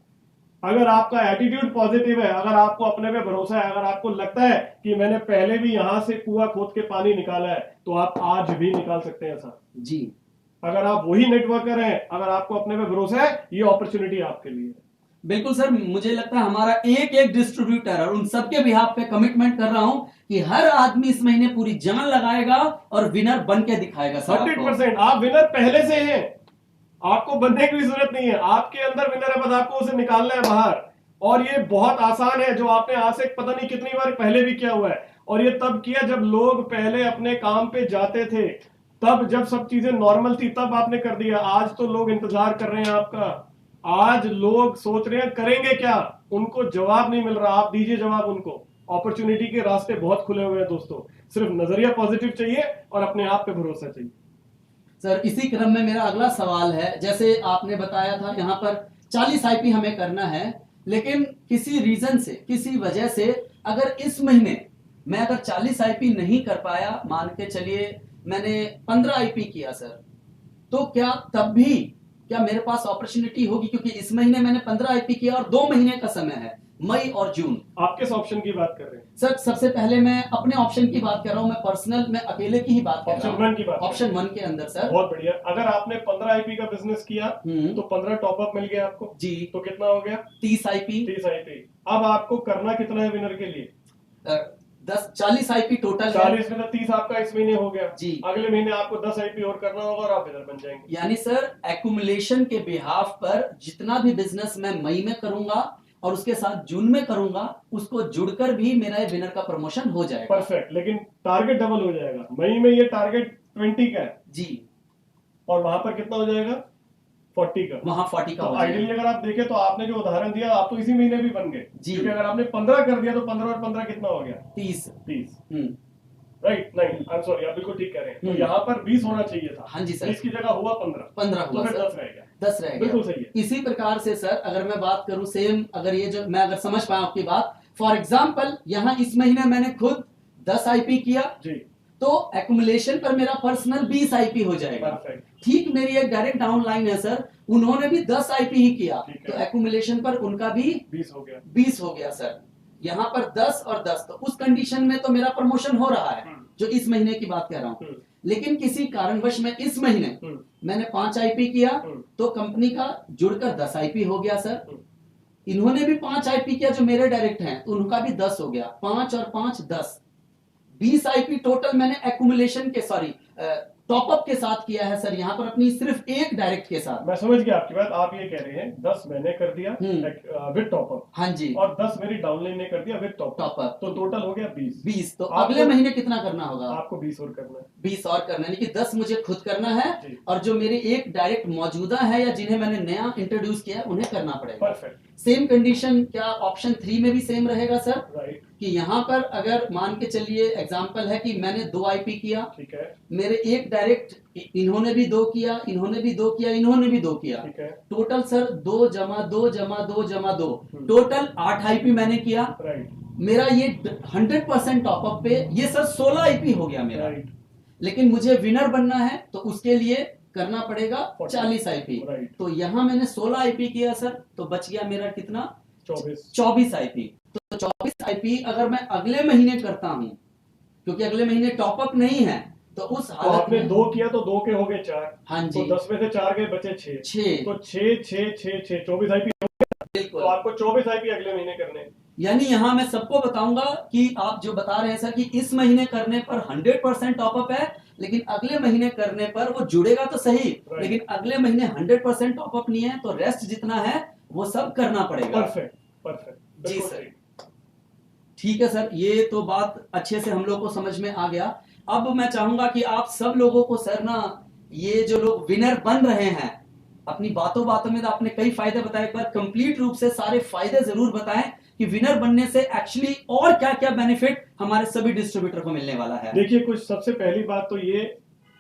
अगर आपका एटीट्यूड पॉजिटिव है, अगर आपको अपने पे भरोसा है, अगर आपको लगता है कि मैंने पहले भी यहां से कुआं खोद के पानी निकाला है, तो आप आज भी निकाल सकते हैं सर जी। अगर आप वही नेटवर्कर हैं, अगर आपको अपने पे भरोसा है, ये अपॉर्चुनिटी आपके लिए है। बिल्कुल सर, मुझे लगता है हमारा एक एक डिस्ट्रीब्यूटर और उन सबके बिहाफ पे कमिटमेंट कर रहा हूं कि हर आदमी इस महीने पूरी जान लगाएगा और विनर बन के दिखाएगा सर। 100% आप विनर पहले से हैं, आपको बनने की भी जरूरत नहीं है। आपके अंदर विनर है, बस आपको उसे निकालना है बाहर। और ये बहुत आसान है, जो आपने आज से पता नहीं कितनी बार पहले भी किया हुआ है। और ये तब किया जब लोग पहले अपने काम पे जाते थे, तब जब सब चीजें नॉर्मल थी, तब आपने कर दिया। आज तो लोग इंतजार कर रहे हैं आपका। आज लोग सोच रहे हैं करेंगे क्या, उनको जवाब नहीं मिल रहा। आप दीजिए जवाब उनको। अपॉर्चुनिटी के रास्ते बहुत खुले हुए हैं दोस्तों, सिर्फ नजरिया पॉजिटिव चाहिए और अपने आप पे भरोसा चाहिए। सर इसी क्रम में मेरा अगला सवाल है, जैसे आपने बताया था यहाँ पर 40 आईपी हमें करना है, लेकिन किसी रीजन से, किसी वजह से अगर इस महीने मैं अगर 40 आईपी नहीं कर पाया, मान के चलिए मैंने 15 आईपी किया सर, तो क्या तब भी क्या मेरे पास अपॉर्चुनिटी होगी? क्योंकि इस महीने मैंने 15 आईपी किया और 2 महीने का समय है, मई और जून। आप किस ऑप्शन की बात कर रहे हैं सर? सबसे पहले मैं अपने ऑप्शन की बात कर रहा हूं, मैं पर्सनल, मैं अकेले की ही बात कर रहा हूं। ऑप्शन 1 की बात। ऑप्शन 1 के अंदर सर। बहुत बढ़िया। अगर आपने 15 आईपी का बिजनेस किया तो 15 टॉपअप मिल गया आपको जी। तो कितना हो गया? 30 आईपी। 30 आईपी। अब आपको करना कितना है विनर के लिए? 40 आईपी टोटल। 40 में तो 30 आपका इस महीने हो गया जी। अगले महीने आपको 10 आईपी और करना होगा और आप विनर बन जाएंगे। यानी सर एक्यूमुलेशन के बिहाफ पर जितना भी बिजनेस मैं मई में करूंगा और उसके साथ जून में करूंगा, उसको जुड़कर भी मेरा विनर का प्रमोशन हो जाएगा। परफेक्ट। लेकिन टारगेट डबल हो जाएगा। मई में ये टारगेट 20 का है जी, और वहां पर कितना हो जाएगा? 40 का। वहां 40 का तो हो जाएगा। आइडियली अगर आप देखें तो आपने जो उदाहरण दिया, आप तो इसी महीने भी बन गए जी। क्योंकि अगर आपने 15 कर दिया तो 15 और 15 कितना हो गया? 30। राइट। नहीं, आई एम सॉरी, आप बिल्कुल ठीक कह रहे हैं। तो यहाँ पर 20 होना चाहिए था। हाँ जी सर। 20 की जगह हुआ 15 हुआ तो फिर सर। 10 रह गया। 10 रह गया। बिल्कुल सही है। इसी प्रकार से सर अगर मैं बात करूं सेम, अगर ये जो मैं अगर समझ पाया आपकी बात, फॉर एग्जांपल यहाँ इस महीने मैंने खुद 10 आईपी किया जी, तो एक्यूमुलेशन पर मेरा पर्सनल 20 आईपी हो जाएगा। परफेक्ट। ठीक मेरी एक डायरेक्ट डाउनलाइन है सर, उन्होंने भी 10 आईपी ही किया ठीक है। तो एक्यूमुलेशन पर उनका भी 20 हो गया। 20 हो गया सर। यहाँ पर 10 और 10, तो उस कंडीशन में तो मेरा प्रमोशन हो रहा है, जो इस महीने की बात कर रहा हूँ। लेकिन किसी कारणवश में इस महीने मैंने 5 आईपी किया तो कंपनी का जुड़कर 10 आईपी हो गया सर। इन्होंने भी 5 आईपी किया जो मेरे डायरेक्ट हैं, तो उनका भी 10 हो गया। 5 और 5 10, 20 आईपी टोटल मैंने एक्यूमुलेशन के, सॉरी टॉपअप के साथ किया है सर, यहाँ पर अपनी सिर्फ एक डायरेक्ट के साथ। मैं समझ गया आपकी बात। आप ये कह रहे हैं 10 मैंने कर दिया विद टॉपअप, हाँ जी, और 10 मेरी डाउनलाइन ने कर दिया विद टॉपअप, तो टोटल हो गया 20। तो अगले महीने कितना करना होगा? आपको 20 और करना है। 20 और करना है, कि 10 मुझे खुद करना है जी। और जो मेरे एक डायरेक्ट मौजूदा है या जिन्हें मैंने नया इंट्रोड्यूस किया उन्हें करना पड़ेगा। परफेक्ट। सेम कंडीशन क्या ऑप्शन 3 में भी सेम रहेगा सर? राइट। कि यहाँ पर अगर मान के चलिए एग्जांपल है कि मैंने 2 आईपी किया, ठीक है, मेरे एक डायरेक्ट, इन्होंने भी 2 किया, इन्होंने भी 2 किया, इन्होंने भी 2 किया, ठीक है, टोटल सर 2 जमा 2 जमा 2 जमा 2, टोटल 8 आईपी मैंने किया। राइट। मेरा ये 100% टॉपअप पे ये सर 16 आईपी हो गया मेरा। राइट। लेकिन मुझे विनर बनना है तो उसके लिए करना पड़ेगा 40 आईपी। राइट। तो यहाँ मैंने 16 आईपी किया सर, तो बच गया मेरा कितना? 24 आईपी। तो 24 आईपी अगर मैं अगले महीने करता हूं, क्योंकि अगले महीने टॉपअप नहीं है, तो उस तो हालत आपने में 2 किया तो 2 के हो गए 4। हाँ जी, तो 10 में से 4 गए, बचे 6। 6 तो 6 6 6 6 24 आईपी। बिल्कुल। तो आपको 24 आईपी अगले महीने करने। यानी यहाँ मैं सबको बताऊंगा कि आप जो बता रहे हैं सर कि इस महीने करने पर 100% टॉपअप है, लेकिन अगले महीने करने पर वो जुड़ेगा तो सही, लेकिन अगले महीने 100% टॉपअप नहीं है, तो रेस्ट जितना है वो सब करना पड़ेगा। परफेक्ट, परफेक्ट जी सर, ठीक है सर, ये तो बात अच्छे से हम लोग को समझ में आ गया। अब मैं चाहूंगा कि आप सब लोगों को सर ना ये जो लोग विनर बन रहे हैं, अपनी बातों बातों में तो आपने कई फायदे बताए, एक बार कंप्लीट रूप से सारे फायदे जरूर बताएं कि विनर बनने से एक्चुअली और क्या क्या बेनिफिट हमारे सभी डिस्ट्रीब्यूटर को मिलने वाला है। देखिए, कुछ सबसे पहली बात तो ये,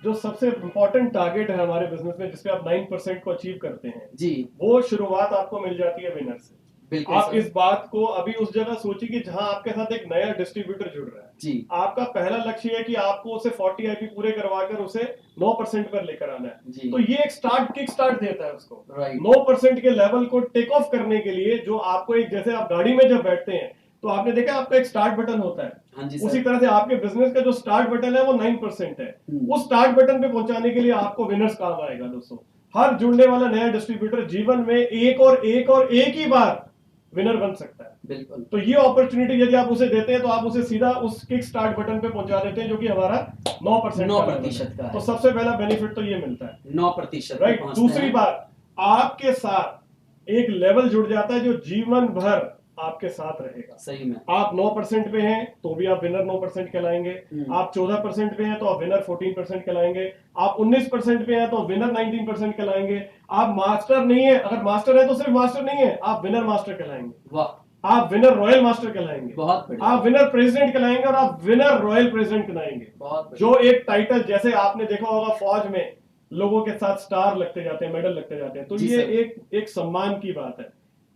जो सबसे इंपॉर्टेंट टारगेट है हमारे बिजनेस में जिसपे आप 9% को अचीव करते हैं जी, वो शुरुआत आपको मिल जाती है विनर से। बिल्कुल आप सर। इस बात को अभी उस जगह सोचिए कि जहां आपके साथ एक नया डिस्ट्रीब्यूटर जुड़ रहा है जी, आपका पहला लक्ष्य है कि आपको उसे 40 आईपी पूरे करवाकर उसे 9% पर लेकर आना है। जी। तो ये एक किक स्टार्ट देता है उसको राइट। 9% के लेवल को टेक ऑफ करने के लिए। जो आपको एक, जैसे आप गाड़ी में जब बैठते हैं तो आपने देखा आपका एक स्टार्ट बटन होता है, हाँ जी उसी सर। तरह से आपके बिजनेस का जो स्टार्ट बटन है वो 9% है। उस स्टार्ट बटन पे पहुंचाने के लिए आपको विनर्स काम आएगा दोस्तों। हर जुड़ने वाला नया डिस्ट्रीब्यूटर जीवन में एक ही बार विनर बन सकता है। बिल्कुल। तो ये अपॉर्चुनिटी यदि आप उसे देते हैं तो आप उसे सीधा उस किक स्टार्ट बटन पे पहुंचा देते हैं, जो कि हमारा 9% का है। तो सबसे पहला बेनिफिट तो ये मिलता है 9%। राइट। दूसरी बात, आपके साथ एक लेवल जुड़ जाता है जो जीवन भर आपके साथ रहेगा। सही में। आप 9% पे हैं तो भी आप विनर 9% कहलाएंगे, आप 14% पे हैं तो आप विनर 14% कहलाएंगे, आप 19% पे हैं तो विनर 19% कहलाएंगे, आप मास्टर नहीं है, अगर मास्टर है तो सिर्फ मास्टर नहीं है, आप विनर मास्टर कहलाएंगे, वाह। आप विनर रॉयल मास्टर कहलाएंगे, बहुत बढ़िया। आप विनर प्रेसिडेंट कहलाएंगे और आप विनर रॉयल प्रेसिडेंट कहलाएंगे। बहुत जो एक टाइटल, जैसे आपने देखा होगा फौज में लोगों के साथ स्टार लगते जाते हैं, मेडल लगते जाते हैं, तो ये एक सम्मान की बात है,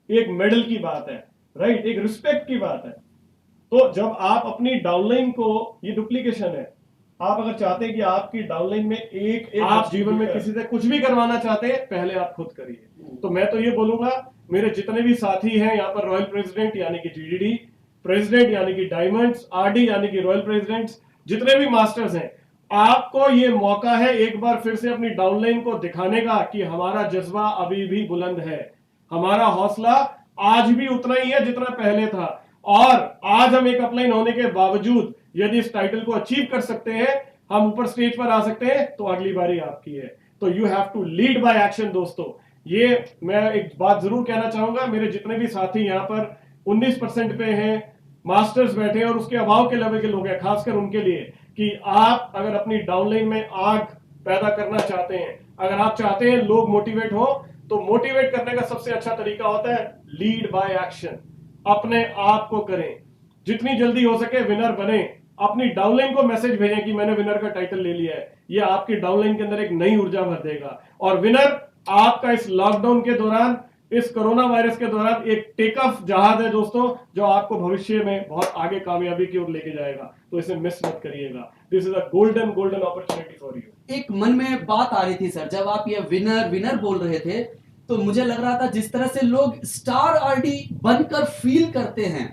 एक मेडल की बात है, राइट, एक रिस्पेक्ट की बात है। तो जब आप अपनी डाउनलाइन को, ये डुप्लीकेशन है, आप अगर चाहते हैं कि आपकी डाउनलाइन में एक आप जीवन में किसी से कुछ भी करवाना चाहते हैं, पहले आप खुद करिए। तो मैं तो ये बोलूंगा, मेरे जितने भी साथी हैं यहाँ पर, रॉयल प्रेसिडेंट यानी कि जीडीडी, प्रेसिडेंट यानी कि डायमंड्स, आरडी यानी कि रॉयल प्रेसिडेंट्स, जितने भी मास्टर्स हैं, आपको ये मौका है एक बार फिर से अपनी डाउनलाइन को दिखाने का कि हमारा जज्बा अभी भी बुलंद है, हमारा हौसला आज भी उतना ही है जितना पहले था, और आज हम एक अपलाइन होने के बावजूद यदि इस टाइटल को अचीव कर सकते हैं, हम ऊपर स्टेज पर आ सकते हैं, तो अगली बारी आपकी है। तो you have to lead by action दोस्तों। ये मैं एक बात जरूर कहना चाहूंगा, मेरे जितने भी साथी यहाँ पर 19% पे हैं, मास्टर्स बैठे हैं और उसके अभाव के लेवल के लोग हैं, खासकर उनके लिए, कि आप अगर अपनी डाउनलाइन में आग पैदा करना चाहते हैं, अगर आप चाहते हैं लोग मोटिवेट हो, तो मोटिवेट करने का सबसे अच्छा तरीका होता है लीड बाय एक्शन। अपने आप को करें, जितनी जल्दी हो सके विनर बने, अपनी डाउनलाइन को मैसेज भेजें कि मैंने विनर का टाइटल ले लिया है। ये आपकी डाउनलाइन के अंदर एक नई ऊर्जा भर देगा, और विनर आपका इस लॉकडाउन के दौरान, इस कोरोना वायरस के दौरान एक टेक ऑफ जहाज है दोस्तों, जो आपको भविष्य में बहुत आगे कामयाबी की ओर लेके जाएगा। तो इसे मिस मत करिएगा। This is a golden opportunity for you. एक मन में बात आ रही थी सर, जब आप ये विनर विनर बोल रहे थे, तो मुझे लग रहा था जिस तरह से लोग स्टार आरडी बनकर फील करते हैं,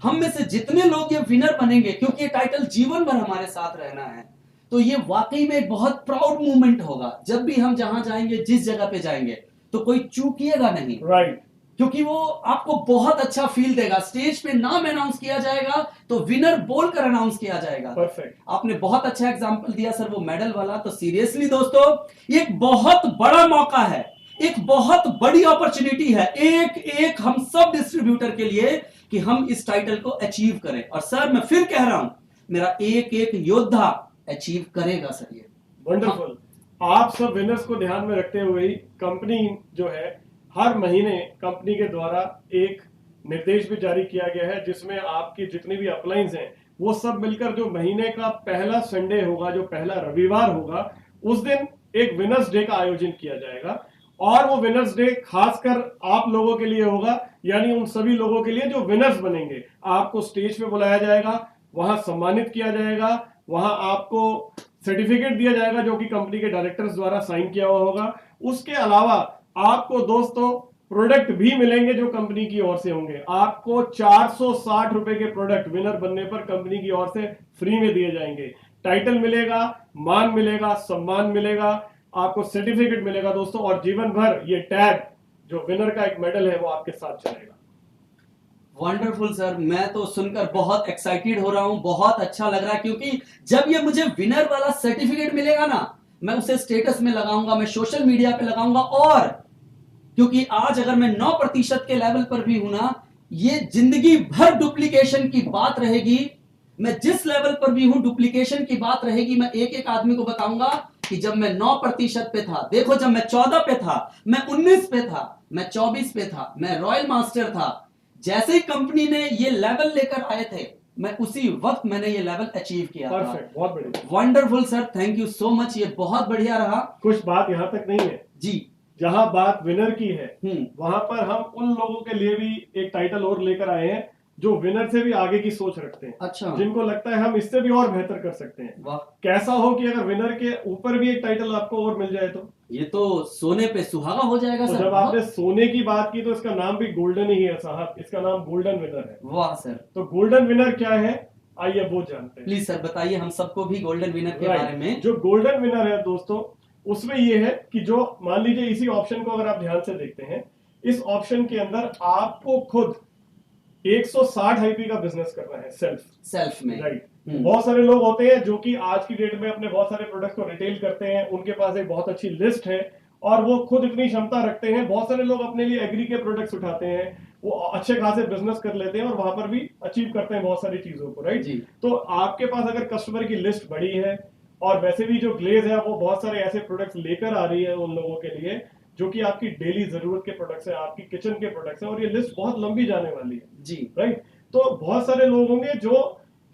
हम में से जितने लोग ये विनर बनेंगे, क्योंकि ये टाइटल जीवन भर हमारे साथ रहना है, तो ये वाकई में एक बहुत प्राउड मूवमेंट होगा। जब भी हम जहां जाएंगे, जिस जगह पे जाएंगे, तो कोई चूकिएगा नहीं, राइट, क्योंकि वो आपको बहुत अच्छा फील देगा। स्टेज पे नाम अनाउंस किया जाएगा तो विनर बोलकर अनाउंस किया जाएगा। परफेक्ट। आपने बहुत अच्छा एग्जांपल दिया सर, वो मेडल वाला। तो सीरियसली दोस्तों, ये एक बहुत बड़ा मौका है, एक बहुत बड़ी अपॉर्चुनिटी है, एक हम सब डिस्ट्रीब्यूटर के लिए, कि हम इस टाइटल को अचीव करें। और सर मैं फिर कह रहा हूं, मेरा एक योद्धा अचीव करेगा सर ये। वंडरफुल। आप सब विनर्स को ध्यान में रखते हुए ही कंपनी जो है, हर महीने कंपनी के द्वारा एक निर्देश भी जारी किया गया है, जिसमें आपकी जितनी भी अपलाइंस हैं, वो सब मिलकर जो महीने का पहला संडे होगा, जो पहला रविवार होगा, उस दिन एक विनर्स डे का आयोजन किया जाएगा। और वो विनर्स डे खासकर आप लोगों के लिए होगा, यानी उन सभी लोगों के लिए जो विनर्स बनेंगे। आपको स्टेज पे बुलाया जाएगा, वहां सम्मानित किया जाएगा, वहां आपको सर्टिफिकेट दिया जाएगा जो कि कंपनी के डायरेक्टर्स द्वारा साइन किया हुआ होगा। उसके अलावा आपको दोस्तों प्रोडक्ट भी मिलेंगे जो कंपनी की ओर से होंगे। आपको 460 रुपए के प्रोडक्ट विनर बनने पर कंपनी की ओर से फ्री में दिए जाएंगे। टाइटल मिलेगा, मान मिलेगा, सम्मान मिलेगा, आपको सर्टिफिकेट मिलेगा दोस्तों, और जीवन भर ये टैग जो विनर का एक मेडल है वो आपके साथ चलेगा। वंडरफुल सर, मैं तो सुनकर बहुत एक्साइटेड हो रहा हूं, बहुत अच्छा लग रहा है, क्योंकि जब ये मुझे विनर वाला सर्टिफिकेट मिलेगा ना, मैं उसे स्टेटस में लगाऊंगा, मैं सोशल मीडिया पे लगाऊंगा। और क्योंकि आज अगर मैं 9% के लेवल पर भी हूं ना, ये जिंदगी भर डुप्लीकेशन की बात रहेगी। मैं जिस लेवल पर भी हूं, डुप्लीकेशन की बात रहेगी। मैं एक आदमी को बताऊंगा कि जब मैं 9% पे था, देखो जब मैं 14 पे था, मैं 19 पे था, मैं 24 पे था, मैं रॉयल मास्टर था, जैसे ही कंपनी ने ये लेवल लेकर आए थे, मैं उसी वक्त मैंने ये लेवल अचीव किया था। परफेक्ट, बहुत बढ़िया, wonderful sir, thank you so much, ये बहुत बढ़िया रहा। कुछ बात यहाँ तक नहीं है जी, जहां बात विनर की है हम्म, वहां पर हम उन लोगों के लिए भी एक टाइटल और लेकर आए हैं जो विनर से भी आगे की सोच रखते हैं, अच्छा, जिनको लगता है हम इससे भी और बेहतर कर सकते हैं। वाह, कैसा हो कि अगर विनर के ऊपर भी एक टाइटल आपको और मिल जाए तो ये तो सोने पे सुहागा हो जाएगा तो सर। जब आपने सोने की बात की तो इसका नाम भी गोल्डन ही है साहब, इसका नाम गोल्डन विनर है। वाह सर, तो गोल्डन विनर क्या है, आइए वो जानते हैं। प्लीज सर बताइए हम सबको भी गोल्डन विनर के Right. बारे में। जो गोल्डन विनर है दोस्तों, उसमें ये है कि जो मान लीजिए इसी ऑप्शन को अगर आप ध्यान से देखते हैं, इस ऑप्शन के अंदर आपको खुद 160 आईपी का बिजनेस करना है सेल्फ में, राइट। बहुत सारे लोग होते हैं जो कि आज की डेट में अपने बहुत सारे प्रोडक्ट्स को रिटेल करते हैं, उनके पास एक बहुत अच्छी लिस्ट है और वो खुद इतनी क्षमता रखते हैं। बहुत सारे लोग अपने लिए एग्री के प्रोडक्ट्स उठाते हैं, वो अच्छे खासे बिजनेस कर लेते हैं और वहां पर भी अचीव करते हैं बहुत सारी चीजों को, राइट। तो आपके पास अगर कस्टमर की लिस्ट बड़ी है और वैसे भी जो ग्लेज है वो बहुत सारे ऐसे प्रोडक्ट्स लेकर आ रही है उन लोगों के लिए जो कि आपकी डेली जरूरत के प्रोडक्ट्स है, आपकी किचन के प्रोडक्ट्स है और ये लिस्ट बहुत लंबी जाने वाली है जी, राइट। तो बहुत सारे लोग होंगे जो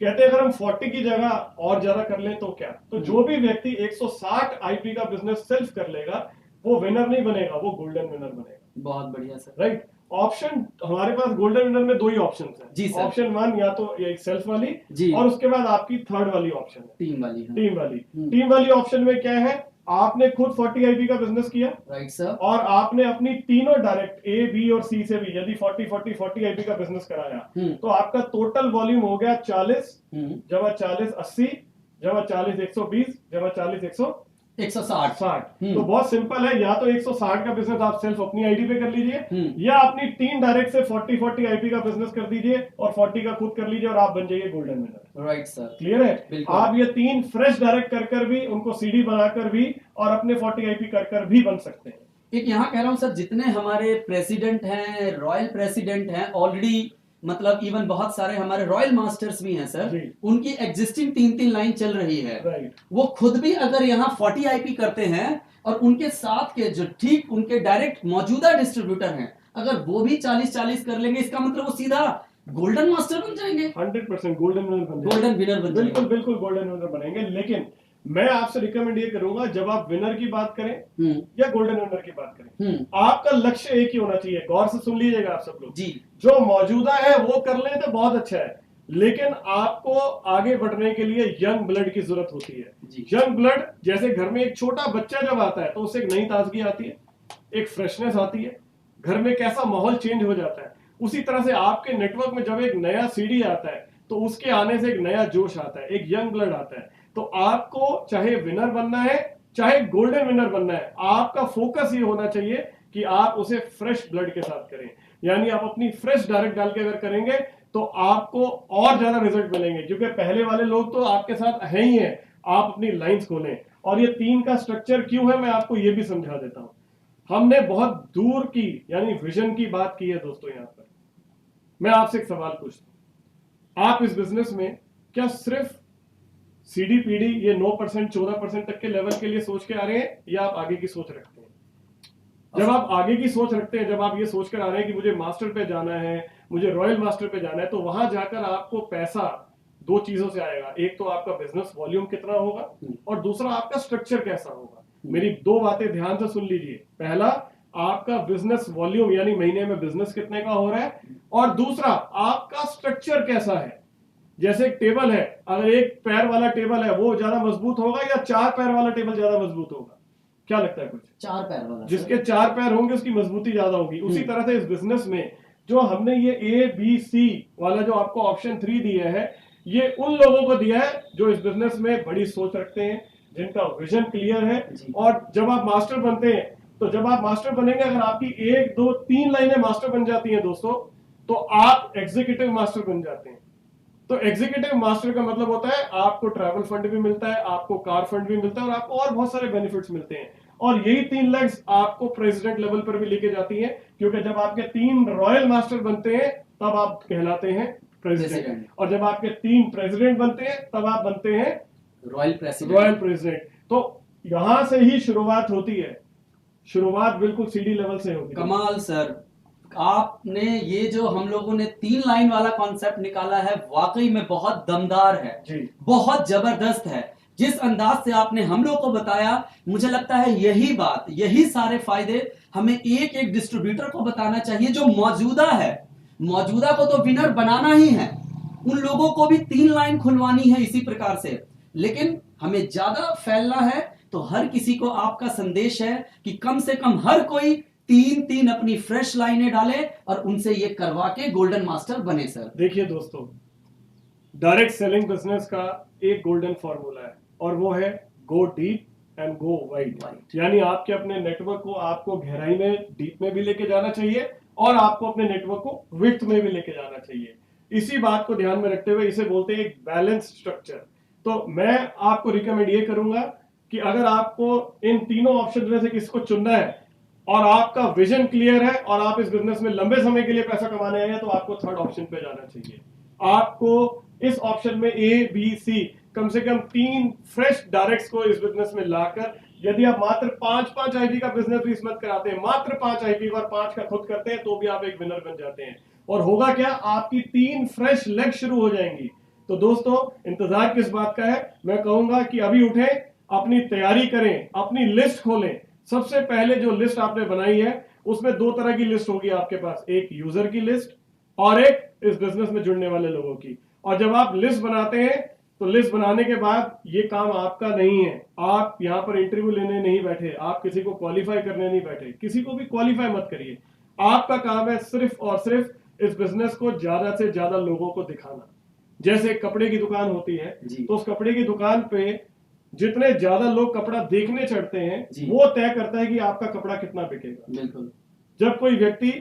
कहते हैं अगर हम 40 की जगह और ज्यादा कर लें तो क्या, तो जो भी व्यक्ति 160 आईपी का बिजनेस सेल्फ कर लेगा वो विनर नहीं बनेगा, वो गोल्डन विनर बनेगा। बहुत बढ़िया सर, राइट। ऑप्शन हमारे पास गोल्डन विनर में दो ही ऑप्शन है जी सर। ऑप्शन 1 या तो ये सेल्फ वाली जी, और उसके बाद आपकी थर्ड वाली ऑप्शन है टीम वाली, हाँ। टीम वाली ऑप्शन में क्या है, आपने खुद 40 आईपी का बिजनेस किया, राइट सर, और आपने अपनी तीनों डायरेक्ट ए बी और सी से भी यदि 40 आईपी का बिजनेस कराया तो आपका टोटल वॉल्यूम हो गया 40 जमा 40 80 जमा 40 120 जमा 40 160। तो बहुत सिंपल है, या तो 160 का बिजनेस आप सेल्फ अपनी आईडी पे कर लीजिए या अपनी तीन डायरेक्ट से 40 आईपी का बिजनेस कर दीजिए और 40 का खुद कर लीजिए और आप बन जाइए golden winner. Right sir, clear है। आप ये तीन फ्रेश डायरेक्ट कर भी उनको सीडी बनाकर भी और अपने 40 आईपी कर भी बन सकते हैं। एक यहाँ कह रहा हूँ सर, जितने हमारे प्रेसिडेंट हैं, रॉयल प्रेसिडेंट हैं, ऑलरेडी मतलब इवन बहुत सारे हमारे रॉयल मास्टर्स भी हैं सर, उनकी एग्जिस्टिंग 3-3 लाइन चल रही है, वो खुद भी अगर यहाँ 40 आईपी करते हैं और उनके साथ के जो ठीक उनके डायरेक्ट मौजूदा डिस्ट्रीब्यूटर हैं अगर वो भी 40-40 कर लेंगे, इसका मतलब वो सीधा गोल्डन मास्टर बन जाएंगे, 100% गोल्डन विनर बन जाएंगे, गोल्डन विनर बन जाएंगे, बिल्कुल गोल्डन विनर बनेंगे। लेकिन मैं आपसे रिकमेंड ये करूंगा जब आप विनर की बात करें या गोल्डन विनर की बात करें, आपका लक्ष्य एक ही होना चाहिए। गौर से सुन लीजिएगा आप सब लोग जी, जो मौजूदा है वो कर लें तो बहुत अच्छा है, लेकिन आपको आगे बढ़ने के लिए यंग ब्लड की जरूरत होती है। यंग ब्लड, जैसे घर में एक छोटा बच्चा जब आता है तो उससे एक नई ताजगी आती है, एक फ्रेशनेस आती है, घर में कैसा माहौल चेंज हो जाता है। उसी तरह से आपके नेटवर्क में जब एक नया सीडी आता है तो उसके आने से एक नया जोश आता है, एक यंग ब्लड आता है। तो आपको चाहे विनर बनना है चाहे गोल्डन विनर बनना है, आपका फोकस ये होना चाहिए कि आप उसे फ्रेश ब्लड के साथ करें, यानी आप अपनी फ्रेश डायरेक्ट डाल के अगर करेंगे तो आपको और ज्यादा रिजल्ट मिलेंगे, क्योंकि पहले वाले लोग तो आपके साथ है ही हैं। आप अपनी लाइंस खोलें, और ये 3 का स्ट्रक्चर क्यों है मैं आपको ये भी समझा देता हूं। हमने बहुत दूर की यानी विजन की बात की है दोस्तों। यहां पर मैं आपसे एक सवाल पूछता हूं, आप इस बिजनेस में क्या सिर्फ सीडीपीडी ये 9% 14% तक के लेवल के लिए सोच के आ रहे हैं या आप आगे की सोच रखते हैं? जब आप आगे की सोच रखते हैं, जब आप ये सोच कर आ रहे हैं कि मुझे मास्टर पे जाना है, मुझे रॉयल मास्टर पे जाना है, तो वहां जाकर आपको पैसा 2 चीजों से आएगा। एक तो आपका बिजनेस वॉल्यूम कितना होगा और दूसरा आपका स्ट्रक्चर कैसा होगा। मेरी 2 बातें ध्यान से सुन लीजिए। पहला, आपका बिजनेस वॉल्यूम यानी महीने में बिजनेस कितने का हो रहा है, और दूसरा आपका स्ट्रक्चर कैसा है। जैसे एक टेबल है, अगर एक पैर वाला टेबल है वो ज्यादा मजबूत होगा या 4 पैर वाला टेबल ज्यादा मजबूत होगा? क्या लगता है कुछ? 4 पैर वाला। जिसके 4 पैर होंगे उसकी मजबूती ज्यादा होगी। उसी तरह से इस बिजनेस में जो हमने ये ABC वाला जो आपको ऑप्शन 3 दिया है, ये उन लोगों को दिया है जो इस बिजनेस में बड़ी सोच रखते हैं, जिनका विजन क्लियर है। और जब आप मास्टर बनते हैं, तो जब आप मास्टर बनेंगे, अगर आपकी 1 2 3 लाइनें मास्टर बन जाती हैं दोस्तों, तो आप एग्जीक्यूटिव मास्टर बन जाते हैं। तो एग्जीक्यूटिव मास्टर का मतलब होता है आपको ट्रैवल फंड भी मिलता है, आपको कार फंड भी मिलता है और आपको और बहुत सारे बेनिफिट्स मिलते हैं। और यही 3 लेग्स आपको प्रेसिडेंट लेवल पर भी लेके जाती हैं, क्योंकि जब आपके 3 रॉयल मास्टर बनते हैं तब आप कहलाते हैं प्रेसिडेंट, और जब आपके 3 प्रेसिडेंट बनते हैं तब आप बनते हैं रॉयल प्रेसिडेंट। तो यहाँ से ही शुरुआत होती है, शुरुआत बिल्कुल सीढ़ी लेवल से होती है। कमाल सर, आपने ये जो हम लोगों ने 3 लाइन वाला कॉन्सेप्ट निकाला है वाकई में बहुत दमदार है जी। बहुत जबरदस्त है। जिस अंदाज से आपने हम लोग को बताया, मुझे लगता है यही बात, यही सारे फायदे हमें एक एक डिस्ट्रीब्यूटर को बताना चाहिए जो मौजूदा है। मौजूदा को तो विनर बनाना ही है, उन लोगों को भी 3 लाइन खुलवानी है इसी प्रकार से। लेकिन हमें ज्यादा फैलना है तो हर किसी को आपका संदेश है कि कम से कम हर कोई 3 अपनी फ्रेश लाइनें डाले और उनसे ये करवा के गोल्डन मास्टर बने सर। देखिए दोस्तों, डायरेक्ट सेलिंग बिजनेस का एक गोल्डन फॉर्मूला है और वो है go deep and go wide. यानी आपके अपने नेटवर्क को आपको गहराई में, डीप में भी लेके जाना चाहिए और आपको अपने नेटवर्क को विड्थ में भी लेके जाना चाहिए। इसी बात को ध्यान में रखते हुए इसे बोलते हैं एक बैलेंस स्ट्रक्चर। तो मैं आपको रिकमेंड ये करूंगा कि अगर आपको इन तीनों ऑप्शन में से किसको चुनना है और आपका विजन क्लियर है और आप इस बिजनेस में लंबे समय के लिए पैसा कमाने आए हैं, तो आपको थर्ड ऑप्शन पे जाना चाहिए। आपको इस ऑप्शन में ए बी सी कम से कम 3 फ्रेश डायरेक्ट्स को इस बिजनेस में लाकर, यदि आप मात्र 5 आईपी का बिजनेस भी इसमें कराते हैं, मात्र 5 आईपी और 5 का खुद करते हैं, तो भी आप एक विनर बन जाते हैं। और होगा क्या, आपकी 3 फ्रेश लेग शुरू हो जाएंगी। तो दोस्तों, इंतजार किस बात का है? मैं कहूंगा कि अभी उठें, अपनी तैयारी करें, अपनी लिस्ट खोलें। सबसे पहले जो लिस्ट आपने बनाई है उसमें 2 तरह की लिस्ट होगी आपके पास, एक यूजर की लिस्ट और एक इस बिजनेस में जुड़ने वाले लोगों की। और जब आप लिस्ट बनाते हैं तो लिस्ट बनाने के बाद ये काम आपका नहीं है, आप यहां पर इंटरव्यू लेने नहीं बैठे, आप किसी को क्वालिफाई करने नहीं बैठे, किसी को भी क्वालिफाई मत करिए। आपका काम है सिर्फ और सिर्फ इस बिजनेस को ज्यादा से ज्यादा लोगों को दिखाना। जैसे कपड़े की दुकान होती है तो उस कपड़े की दुकान पे जितने ज्यादा लोग कपड़ा देखने चढ़ते हैं वो तय करता है कि आपका कपड़ा कितना बिकेगा। बिल्कुल। जब कोई व्यक्ति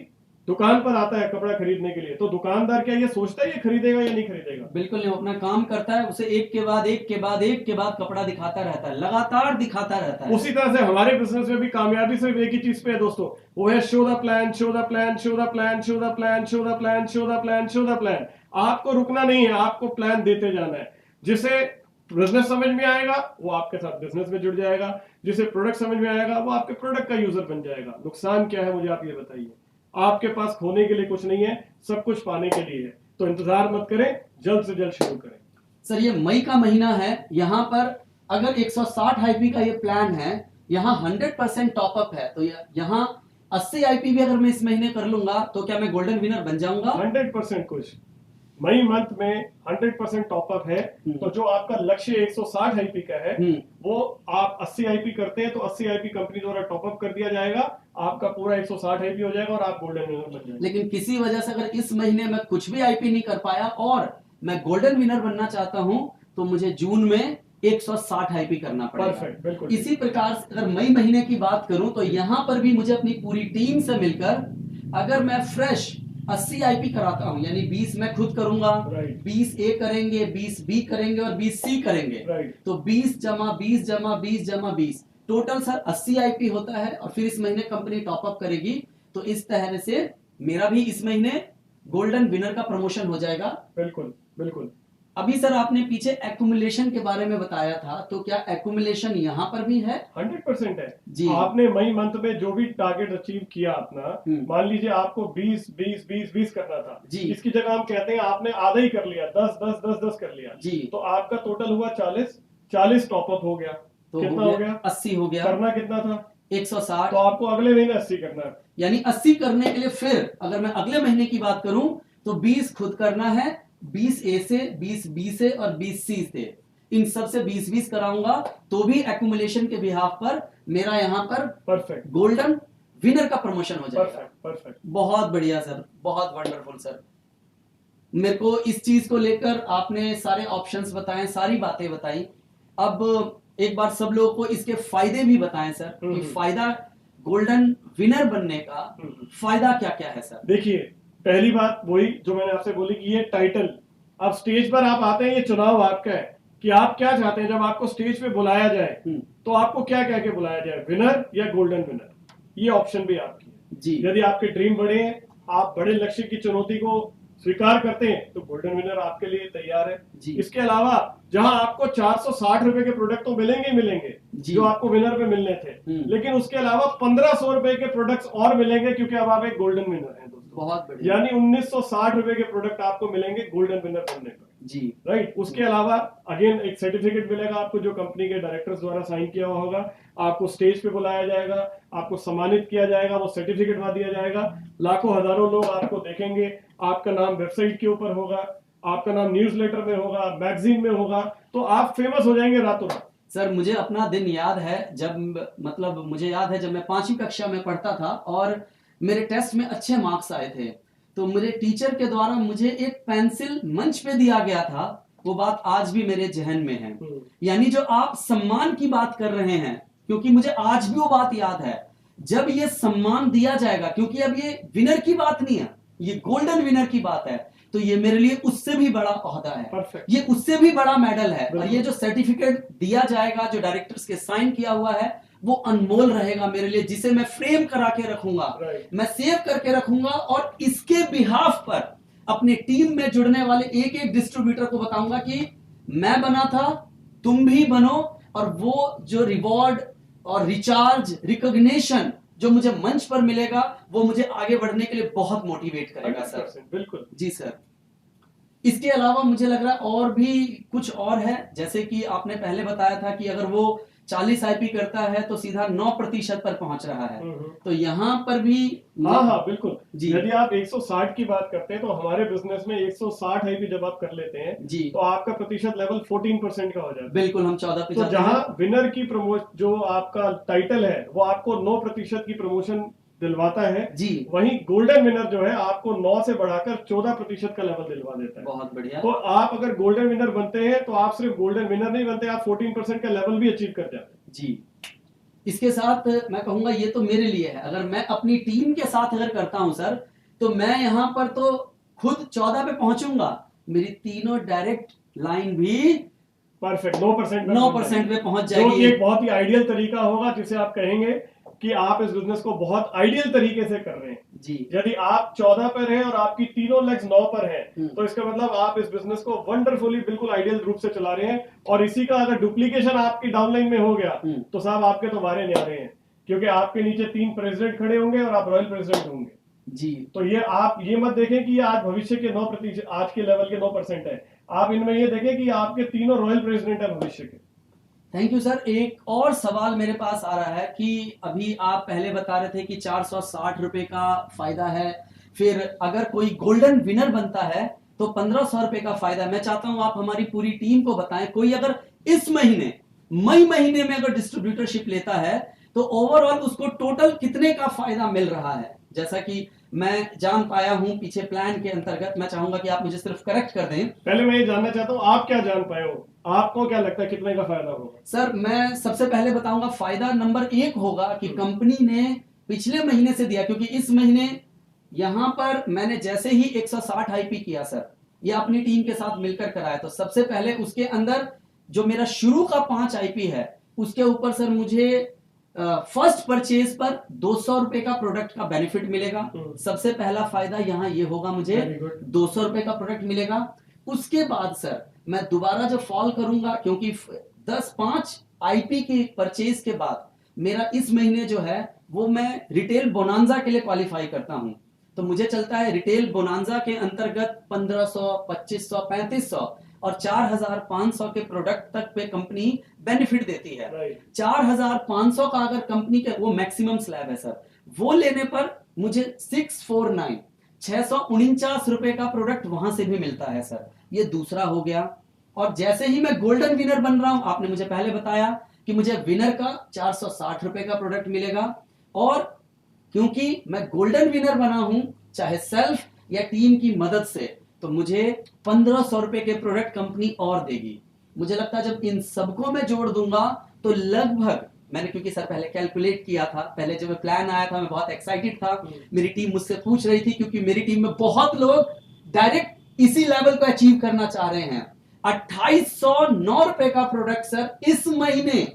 दुकान पर आता है कपड़ा खरीदने के लिए, तो दुकानदार क्या ये सोचता है ये खरीदेगा या नहीं खरीदेगा? बिल्कुल नहीं, अपना काम करता है, उसे एक के बाद एक के बाद एक के बाद कपड़ा दिखाता रहता है, लगातार दिखाता रहता है। उसी तरह से हमारे बिजनेस में भी कामयाबी सिर्फ एक ही चीज पे है दोस्तों, वो है show the plan, show the plan, show the plan, show the plan, show the plan, show the plan, show the plan. आपको रुकना नहीं है, आपको प्लान देते जाना है। जिसे बिजनेस समझ में आएगा वो आपके साथ बिजनेस में जुड़ जाएगा, जिसे प्रोडक्ट समझ में आएगा वो आपके प्रोडक्ट का यूजर बन जाएगा। नुकसान क्या है मुझे आप ये बताइए? आपके पास खोने के लिए कुछ नहीं है, सब कुछ पाने के लिए है। तो इंतजार मत करें, जल्द से जल्द शुरू करें। सर ये मई का महीना है, यहाँ पर अगर 160 आईपी का ये प्लान है, यहाँ 100% टॉपअप है, तो यहाँ 80 आईपी भी अगर मैं इस महीने कर लूंगा तो क्या मैं गोल्डन विनर बन जाऊंगा? 100% खुश। मई मंथ में 100% टॉपअप है, तो जो आपका लक्ष्य 160 आईपी का है वो आप 80 आईपी करते हैं तो 80 आईपी कंपनी द्वारा टॉपअप कर दिया जाएगा, आपका पूरा 160 आईपी हो जाएगा और आप गोल्डन विनर बन जाएंगे। लेकिन किसी वजह से अगर इस महीने में कुछ भी आईपी नहीं कर पाया और मैं गोल्डन विनर बनना चाहता हूं तो मुझे जून में 160 आईपी करना पड़ेगा। परफेक्ट, बिल्कुल। इसी प्रकार से अगर मई महीने की बात करूं तो यहां पर भी मुझे अपनी पूरी टीम से मिलकर अगर मैं फ्रेश 80 आईपी कराता हूं, यानी 20 मैं खुद करूंगा, 20 ए करेंगे, 20 बी करेंगे और 20 सी करेंगे, तो 20 जमा 20 जमा 20 जमा 20 टोटल सर 80 आईपी होता है। और फिर इस महीने कंपनी टॉपअप करेगी, तो इस तरह से मेरा भी इस महीने गोल्डन विनर का प्रमोशन हो जाएगा। बिल्कुल बिल्कुल। अभी सर आपने पीछे एक्यूमुलेशन के बारे में बताया था, तो क्या एक्यूमुलेशन यहाँ पर भी है? 100% है जी। आपने मई मंथ में जो भी टारगेट अचीव किया अपना, मान लीजिए आपको 20 20 20 20 करना था जी। इसकी जगह हम कहते हैं आपने आधा ही कर लिया, 10 10 10 10 कर लिया जी। तो आपका टोटल हुआ 40 टॉपअप हो गया। तो कितना हो गया? 80 हो गया। करना कितना था? 160। तो आपको अगले महीने 80 करना है, यानी 80 करने के लिए फिर अगर मैं अगले महीने की बात करूं तो 20 खुद करना है, 20 ए से, 20 बी से और 20 सी से, इन सब से 20 20 कराऊंगा, तो भी एक्यूमुलेशन के बिहाफ पर मेरा यहाँ पर परफेक्ट गोल्डन विनर का प्रमोशन हो जाएगा। Perfect perfect. बहुत बढ़िया सर, बहुत वंडरफुल सर। मेरे को इस चीज को लेकर आपने सारे ऑप्शंस बताए, सारी बातें बताई। अब एक बार सब लोगों को इसके फायदे भी बताएं सर, कि फायदा गोल्डन विनर बनने का फायदा क्या क्या है सर? देखिए, पहली बात वही जो मैंने आपसे बोली कि ये टाइटल, अब स्टेज पर आप आते हैं, ये चुनाव आपका है कि आप क्या चाहते हैं। जब आपको स्टेज पे बुलाया जाए तो आपको क्या कह के बुलाया जाए, विनर या गोल्डन विनर, ये ऑप्शन भी आपकी है जी। यदि आपके ड्रीम बड़े हैं, आप बड़े लक्ष्य की चुनौती को स्वीकार करते हैं तो गोल्डन विनर आपके लिए तैयार है जी। इसके अलावा जहां आपको 460 रुपए के प्रोडक्ट तो मिलेंगे ही मिलेंगे जी। जो आपको विनर पे मिलने थे, लेकिन उसके अलावा 1500 रुपए के प्रोडक्ट्स और मिलेंगे क्योंकि अब आप एक गोल्डन विनर हैं दोस्तों। बहुत बढ़िया। यानी 1960 रुपए के प्रोडक्ट आपको मिलेंगे गोल्डन विनर बनने पर जी। राइट। उसके अलावा अगेन एक सर्टिफिकेट मिलेगा आपको जो कंपनी के डायरेक्टर्स द्वारा साइन किया हुआ होगा। आपको स्टेज पे बुलाया जाएगा, आपको सम्मानित किया जाएगा, वो सर्टिफिकेट वहां दिया जाएगा। लाखों हजारों लोग आपको देखेंगे, आपका नाम वेबसाइट के ऊपर होगा, आपका नाम न्यूज़लेटर में होगा, मैगजीन में होगा, तो आप फेमस हो जाएंगे रातों रात। सर मुझे अपना दिन याद है जब मुझे याद है जब मैं 5वीं कक्षा में पढ़ता था और मेरे टेस्ट में अच्छे मार्क्स आए थे, तो मेरे टीचर के द्वारा मुझे एक पेंसिल मंच पे दिया गया था। वो बात आज भी मेरे जहन में है। यानी जो आप सम्मान की बात कर रहे हैं, क्योंकि मुझे आज भी वो बात याद है जब ये सम्मान दिया जाएगा, क्योंकि अब ये विनर की बात नहीं है, ये गोल्डन विनर की बात है, तो ये मेरे लिए उससे भी बड़ा ओहदा है। Perfect. ये उससे भी बड़ा मेडल है। और ये जो सर्टिफिकेट दिया जाएगा जो डायरेक्टर्स के साइन किया हुआ है वो अनमोल रहेगा मेरे लिए, जिसे मैं फ्रेम करा के रखूंगा, मैं सेव करके रखूंगा और इसके बिहाफ पर अपने टीम में जुड़ने वाले एक एक डिस्ट्रीब्यूटर को बताऊंगा कि मैं बना था, तुम भी बनो। और वो जो रिवॉर्ड और रिचार्ज रिकॉग्निशन जो मुझे मंच पर मिलेगा वो मुझे आगे बढ़ने के लिए बहुत मोटिवेट करेगा सर। बिल्कुल जी सर। इसके अलावा मुझे लग रहा है और भी कुछ और है, जैसे कि आपने पहले बताया था कि अगर वो 40 आईपी करता है तो सीधा 9% पर पहुंच रहा है, तो यहाँ पर भी हाँ बिल्कुल जी। यदि आप 160 की बात करते हैं तो हमारे बिजनेस में 160 आईपी जब आप कर लेते हैं जी, तो आपका प्रतिशत लेवल 14% का हो जाता है। बिल्कुल, हम 14 पे तो जहाँ विनर की प्रमोशन जो आपका टाइटल है वो आपको 9% की प्रमोशन दिलवाता है जी, वहीं गोल्डन विनर जो है आपको 9 से बढ़ाकर 14% का लेवल दिलवा देता है। बहुत बढ़िया। तो आप अगर गोल्डन विनर बनते हैं तो आप सिर्फ गोल्डन विनर नहीं बनते, आप 14% का लेवल भी अचीव कर जाते हैं जी। इसके साथ मैं कहूंगा ये तो मेरे लिए है, अगर मैं अपनी टीम के साथ अगर करता हूं सर, तो मैं यहां पर तो खुद 14 पे पहुंचूंगा, मेरी तीनों डायरेक्ट लाइन भी परफेक्ट 9% पे पहुंच जाएगी, जो कि एक बहुत ही आइडियल तरीका होगा जिसे आप कहेंगे कि आप इस बिजनेस को बहुत आइडियल तरीके से कर रहे हैं जी। यदि आप 14 पर हैं और आपकी तीनों लेग्स 9 पर हैं, तो इसका मतलब आप इस बिजनेस को वंडरफुली बिल्कुल आइडियल रूप से चला रहे हैं। और इसी का अगर डुप्लीकेशन आपकी डाउनलाइन में हो गया तो साहब आपके तो वारे नहीं आ रहे हैं, क्योंकि आपके नीचे 3 प्रेसिडेंट खड़े होंगे और आप रॉयल प्रेसिडेंट होंगे जी। तो ये आप ये मत देखें कि ये आज भविष्य के 9%, आज के लेवल के 9% है। आप इनमें ये देखें कि आपके तीनों रॉयल प्रेसिडेंट है भविष्य के। Thank you sir. एक और सवाल मेरे पास आ रहा है कि अभी आप पहले बता रहे थे कि 460 रुपए का फायदा है, फिर अगर कोई गोल्डन विनर बनता है तो 1500 रुपए का फायदा। मैं चाहता हूं आप हमारी पूरी टीम को बताएं, कोई अगर इस महीने मई महीने में अगर डिस्ट्रीब्यूटरशिप लेता है तो ओवरऑल उसको टोटल कितने का फायदा मिल रहा है। जैसा कि मैं जान पाया हूं पीछे प्लान के अंतर्गत, मैं चाहूंगा कि आप मुझे सिर्फ करेक्ट कर दें। पहले मैं ये जानना चाहता हूं आप क्या जान पाए हो, आपको क्या लगता है कितने का फायदा होगा? सर मैं सबसे पहले बताऊंगा फायदा नंबर 1 होगा कि कंपनी ने पिछले महीने से दिया, क्योंकि इस महीने यहां पर मैंने जैसे ही 160 आईपी किया सर, ये अपनी टीम के साथ मिलकर कराया, तो सबसे पहले उसके अंदर जो मेरा शुरू का 5 आईपी है उसके ऊपर सर मुझे फर्स्ट परचेज पर 200 रुपए का प्रोडक्ट का बेनिफिट मिलेगा। सबसे पहला फायदा यहाँ ये होगा, मुझे 200 रुपए का प्रोडक्ट मिलेगा। उसके बाद सर मैं दोबारा जब फॉल करूंगा, क्योंकि 10-5 आईपी की परचेज के बाद मेरा इस महीने जो है वो मैं रिटेल बोनांजा के लिए क्वालिफाई करता हूं, तो मुझे चलता है रिटेल बोनांजा के अंतर्गत 1500, 2500, 3500 और 4500 के प्रोडक्ट तक पे कंपनी बेनिफिट देती है। 4500 का अगर कंपनी के वो मैक्सिमम स्लैब है सर, वो लेने पर मुझे 649 रुपए का प्रोडक्ट वहां से भी मिलता है सर। ये दूसरा हो गया। और जैसे ही मैं गोल्डन विनर बन रहा हूं, आपने मुझे पहले बताया कि मुझे विनर का 460 रुपए का प्रोडक्ट मिलेगा, और क्योंकि मैं गोल्डन विनर बना हूं चाहे सेल्फ या टीम की मदद से, तो मुझे 1500 रुपए के प्रोडक्ट कंपनी और देगी। मुझे लगता है जब इन सबको मैं जोड़ दूंगा तो लगभग, मैंने क्योंकि सर पहले कैलकुलेट किया था, पहले जब प्लान आया था मैं बहुत एक्साइटेड था, मेरी टीम मुझसे पूछ रही थी, क्योंकि मेरी टीम में बहुत लोग डायरेक्ट इसी लेवल को अचीव करना चाह रहे हैं। 2809 रुपए का प्रोडक्ट सर इस महीने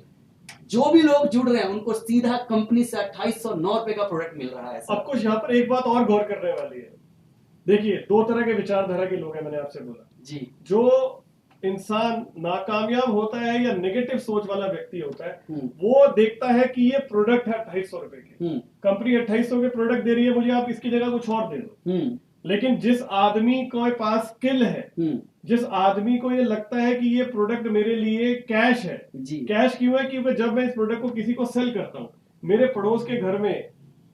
जो भी लोग जुड़ रहे हैं उनको सीधा कंपनी से 2809 रुपए का प्रोडक्ट मिल रहा है। अब कुछ यहाँ पर एक बात और गौर करने वाली है, देखिए, दो तरह के विचारधारा के लोग हैं, मैंने आपसे बोला जी। जो इंसान नाकामयाब होता है या नेगेटिव सोच वाला व्यक्ति होता है, हम्म। वो देखता है कि ये प्रोडक्ट है 250 रुपए के, कंपनी 2800 के प्रोडक्ट दे रही है मुझे, आप इसकी जगह कुछ और दे दो। लेकिन जिस आदमी के पास स्किल है, जिस आदमी को ये लगता है कि ये प्रोडक्ट मेरे लिए कैश है, कैश क्यों है? क्योंकि जब मैं इस प्रोडक्ट को किसी को सेल करता हूँ, मेरे पड़ोस के घर में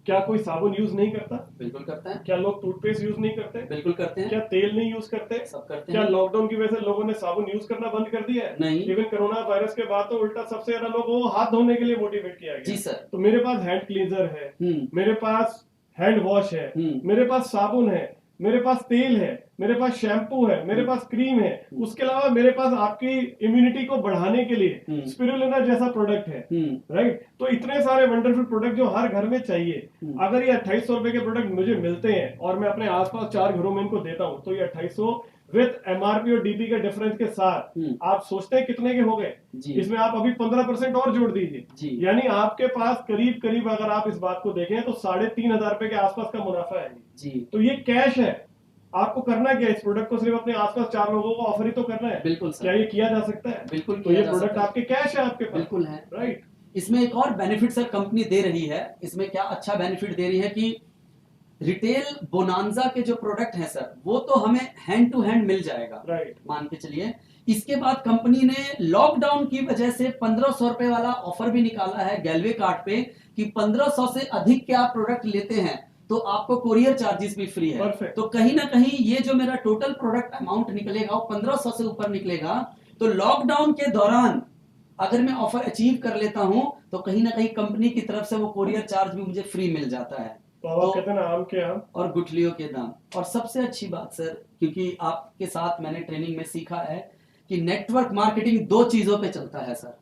क्या कोई साबुन यूज नहीं करता? बिल्कुल करता है। क्या लोग टूथपेस्ट यूज नहीं करते? बिल्कुल करते हैं। क्या तेल नहीं यूज करते? सब करते क्या हैं। लॉकडाउन की वजह से लोगों ने साबुन यूज करना बंद कर दिया है? नहीं। इवन कोरोना वायरस के बाद तो उल्टा सबसे ज्यादा लोगों को हाथ धोने के लिए मोटिवेट किया गया। जी सर। तो मेरे पास हैंड क्लींजर है, मेरे पास हैंड वॉश है, मेरे पास साबुन है, मेरे पास तेल है, मेरे पास शैम्पू है, मेरे पास क्रीम है, उसके अलावा मेरे पास आपकी इम्यूनिटी को बढ़ाने के लिए स्पिरुलिना जैसा प्रोडक्ट है, राइट? तो इतने सारे वंडरफुल प्रोडक्ट जो हर घर में चाहिए, अगर ये 2800 रुपए के प्रोडक्ट मुझे मिलते हैं और मैं अपने आसपास 4 घरों में इनको देता हूं, तो ये 2800 विद एमआरपी और डीपी के डिफरेंस के साथ आप सोचते हैं कितने के हो गए? इसमें आप अभी 15% और जोड़ दीजिए, यानी आपके पास करीब करीब, अगर आप इस बात को देखें तो 3500 रुपए के आसपास का मुनाफा है जी। तो ये कैश है। आपको करना क्या? इस प्रोडक्ट को सिर्फ अपने आसपास 4 लोगों को ऑफर ही तो करना है। बिल्कुल सर। क्या ये किया जा सकता है? बिल्कुल। तो ये प्रोडक्ट आपके कैश है, आपके पास। बिल्कुल है, राइट। इसमें एक और बेनिफिट सर कंपनी दे रही है। इसमें क्या अच्छा बेनिफिट दे रही है कि रिटेल बोनांजा के जो प्रोडक्ट हैं सर, वो तो हमें हैंड टू हैंड मिल जाएगा, राइट, मान के चलिए। इसके बाद कंपनी ने लॉकडाउन की वजह से 1500 रुपए वाला ऑफर भी निकाला है गैलवे कार्ड पे कि 1500 से अधिक के आप प्रोडक्ट लेते हैं तो आपको कोरियर चार्जेस भी फ्री है। Perfect. तो कहीं ना कहीं ये जो मेरा टोटल प्रोडक्ट अमाउंट निकलेगा वो 1500 से ऊपर निकलेगा। तो लॉकडाउन के दौरान अगर मैं ऑफर अचीव कर लेता हूं तो कहीं ना कहीं कंपनी की तरफ से वो कोरियर चार्ज भी मुझे फ्री मिल जाता है। तो कहते हैं ना, आम के आम और गुठलियों के दाम। और सबसे अच्छी बात सर, क्योंकि आपके साथ मैंने ट्रेनिंग में सीखा है कि नेटवर्क मार्केटिंग 2 चीजों पे चलता है सर,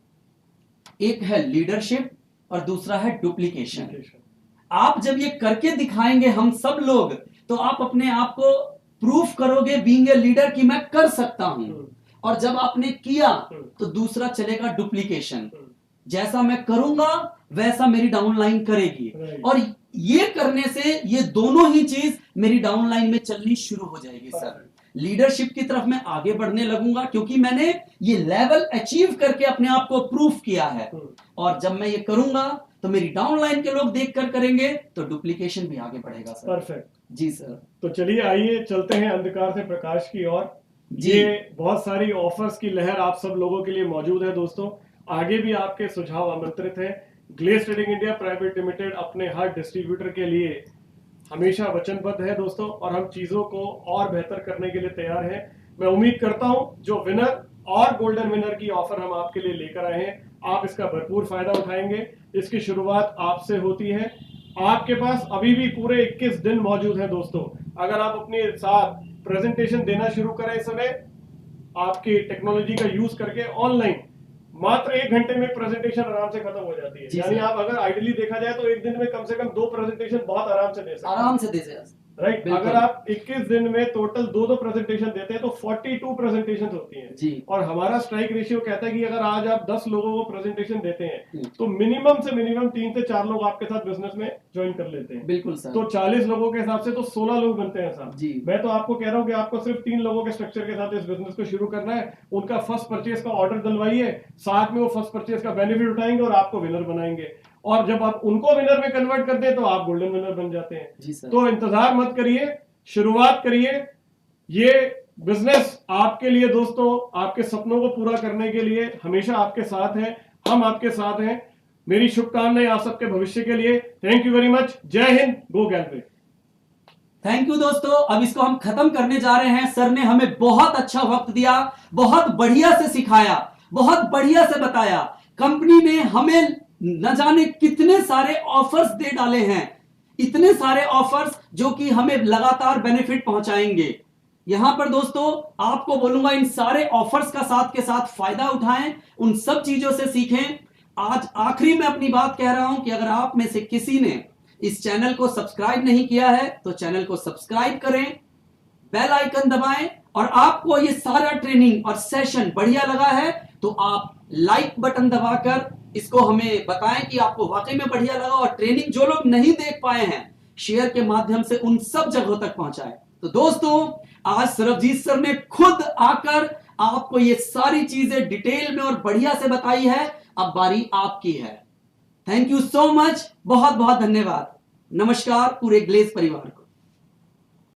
एक है लीडरशिप और दूसरा है डुप्लीकेशन। आप जब ये करके दिखाएंगे हम सब लोग, तो आप अपने आप को प्रूफ करोगे बीइंग ए लीडर कि मैं कर सकता हूं। और जब आपने किया तो दूसरा चलेगा डुप्लीकेशन, जैसा मैं करूंगा वैसा मेरी डाउनलाइन करेगी। और ये करने से ये दोनों ही चीज मेरी डाउनलाइन में चलनी शुरू हो जाएगी सर। लीडरशिप की तरफ मैं आगे बढ़ने लगूंगा क्योंकि मैंने ये लेवल अचीव करके अपने आप को प्रूफ किया है। और जब मैं ये करूंगा तो मेरी डाउनलाइन के लोग देखकर करेंगे तो डुप्लीकेशन भी आगे बढ़ेगा सर। परफेक्ट जी सर। तो चलिए आइए चलते हैं अंधकार से प्रकाश की ओर। ये बहुत सारी ऑफर्स की लहर आप सब लोगों के लिए मौजूद है दोस्तों। आगे भी आपके सुझाव आमंत्रित हैं। Glaze trading India private limited अपने हर डिस्ट्रीब्यूटर के लिए हमेशा वचनबद्ध है दोस्तों, और हम चीजों को और बेहतर करने के लिए तैयार हैं। मैं उम्मीद करता हूं जो विनर और गोल्डन विनर की ऑफर हम आपके लिए लेकर आए हैं, आप इसका भरपूर फायदा उठाएंगे। इसकी शुरुआत आपसे होती है। आपके पास अभी भी पूरे 21 दिन मौजूद है दोस्तों। अगर आप अपने साथ प्रेजेंटेशन देना शुरू करें इस समय, आपकी टेक्नोलॉजी का यूज करके ऑनलाइन, मात्र 1 घंटे में प्रेजेंटेशन आराम से खत्म हो जाती है। यानी आप अगर आइडियली देखा जाए तो एक दिन में कम से कम 2 प्रेजेंटेशन बहुत आराम से दे सकते हैं। राइट। अगर आप 21 दिन में टोटल 2 प्रेजेंटेशन देते हैं तो 42 प्रेजेंटेशन होती हैं जी। और हमारा स्ट्राइक रेशियो कहता है कि अगर आज आप 10 लोगों को प्रेजेंटेशन देते हैं तो मिनिमम से मिनिमम 3 से 4 लोग आपके साथ बिजनेस में ज्वाइन कर लेते हैं। बिल्कुल सर। तो 40 लोगों के हिसाब से तो 16 लोग बनते हैं साहब जी। मैं तो आपको कह रहा हूँ कि आपको सिर्फ 3 लोगों के स्ट्रक्चर के साथ इस बिजनेस को शुरू करना है। उनका फर्स्ट परचेज का ऑर्डर दिलवाइए, साथ में वो फर्स्ट परचेज का बेनिफिट उठाएंगे और आपको विनर बनाएंगे। और जब आप उनको विनर में कन्वर्ट करते हैं तो आप गोल्डन विनर बन जाते हैं जी सर। तो इंतजार मत करिए, शुरुआत करिए। ये बिजनेस आपके लिए दोस्तों, आपके सपनों को पूरा करने के लिए हमेशा आपके साथ है। हम आपके साथ हैं। मेरी शुभकामनाएं आप सबके भविष्य के लिए। Thank you very much. जय हिंद। गो गैलवे। थैंक यू दोस्तों। अब इसको हम खत्म करने जा रहे हैं। सर ने हमें बहुत अच्छा वक्त दिया, बहुत बढ़िया से सिखाया, बहुत बढ़िया से बताया। कंपनी ने हमें न जाने कितने सारे ऑफर्स दे डाले हैं, इतने सारे ऑफर्स जो कि हमें लगातार बेनिफिट पहुंचाएंगे। यहां पर दोस्तों आपको बोलूंगा इन सारे ऑफर्स का साथ के साथ फायदा उठाएं, उन सब चीजों से सीखें। आज आखिरी में अपनी बात कह रहा हूं कि अगर आप में से किसी ने इस चैनल को सब्सक्राइब नहीं किया है तो चैनल को सब्सक्राइब करें, बेल आइकन दबाएं, और आपको ये सारा ट्रेनिंग और सेशन बढ़िया लगा है तो आप लाइक बटन दबाकर इसको हमें बताएं कि आपको वाकई में बढ़िया लगा। और ट्रेनिंग जो लोग नहीं देख पाए हैं शेयर के माध्यम से उन सब जगहों तक पहुंचाएं। तो दोस्तों आज सरबजीत सर ने खुद आकर आपको ये सारी चीजें डिटेल में और बढ़िया से बताई है। अब बारी आपकी है। थैंक यू सो मच, बहुत बहुत धन्यवाद। नमस्कार पूरे ग्लेज परिवार को।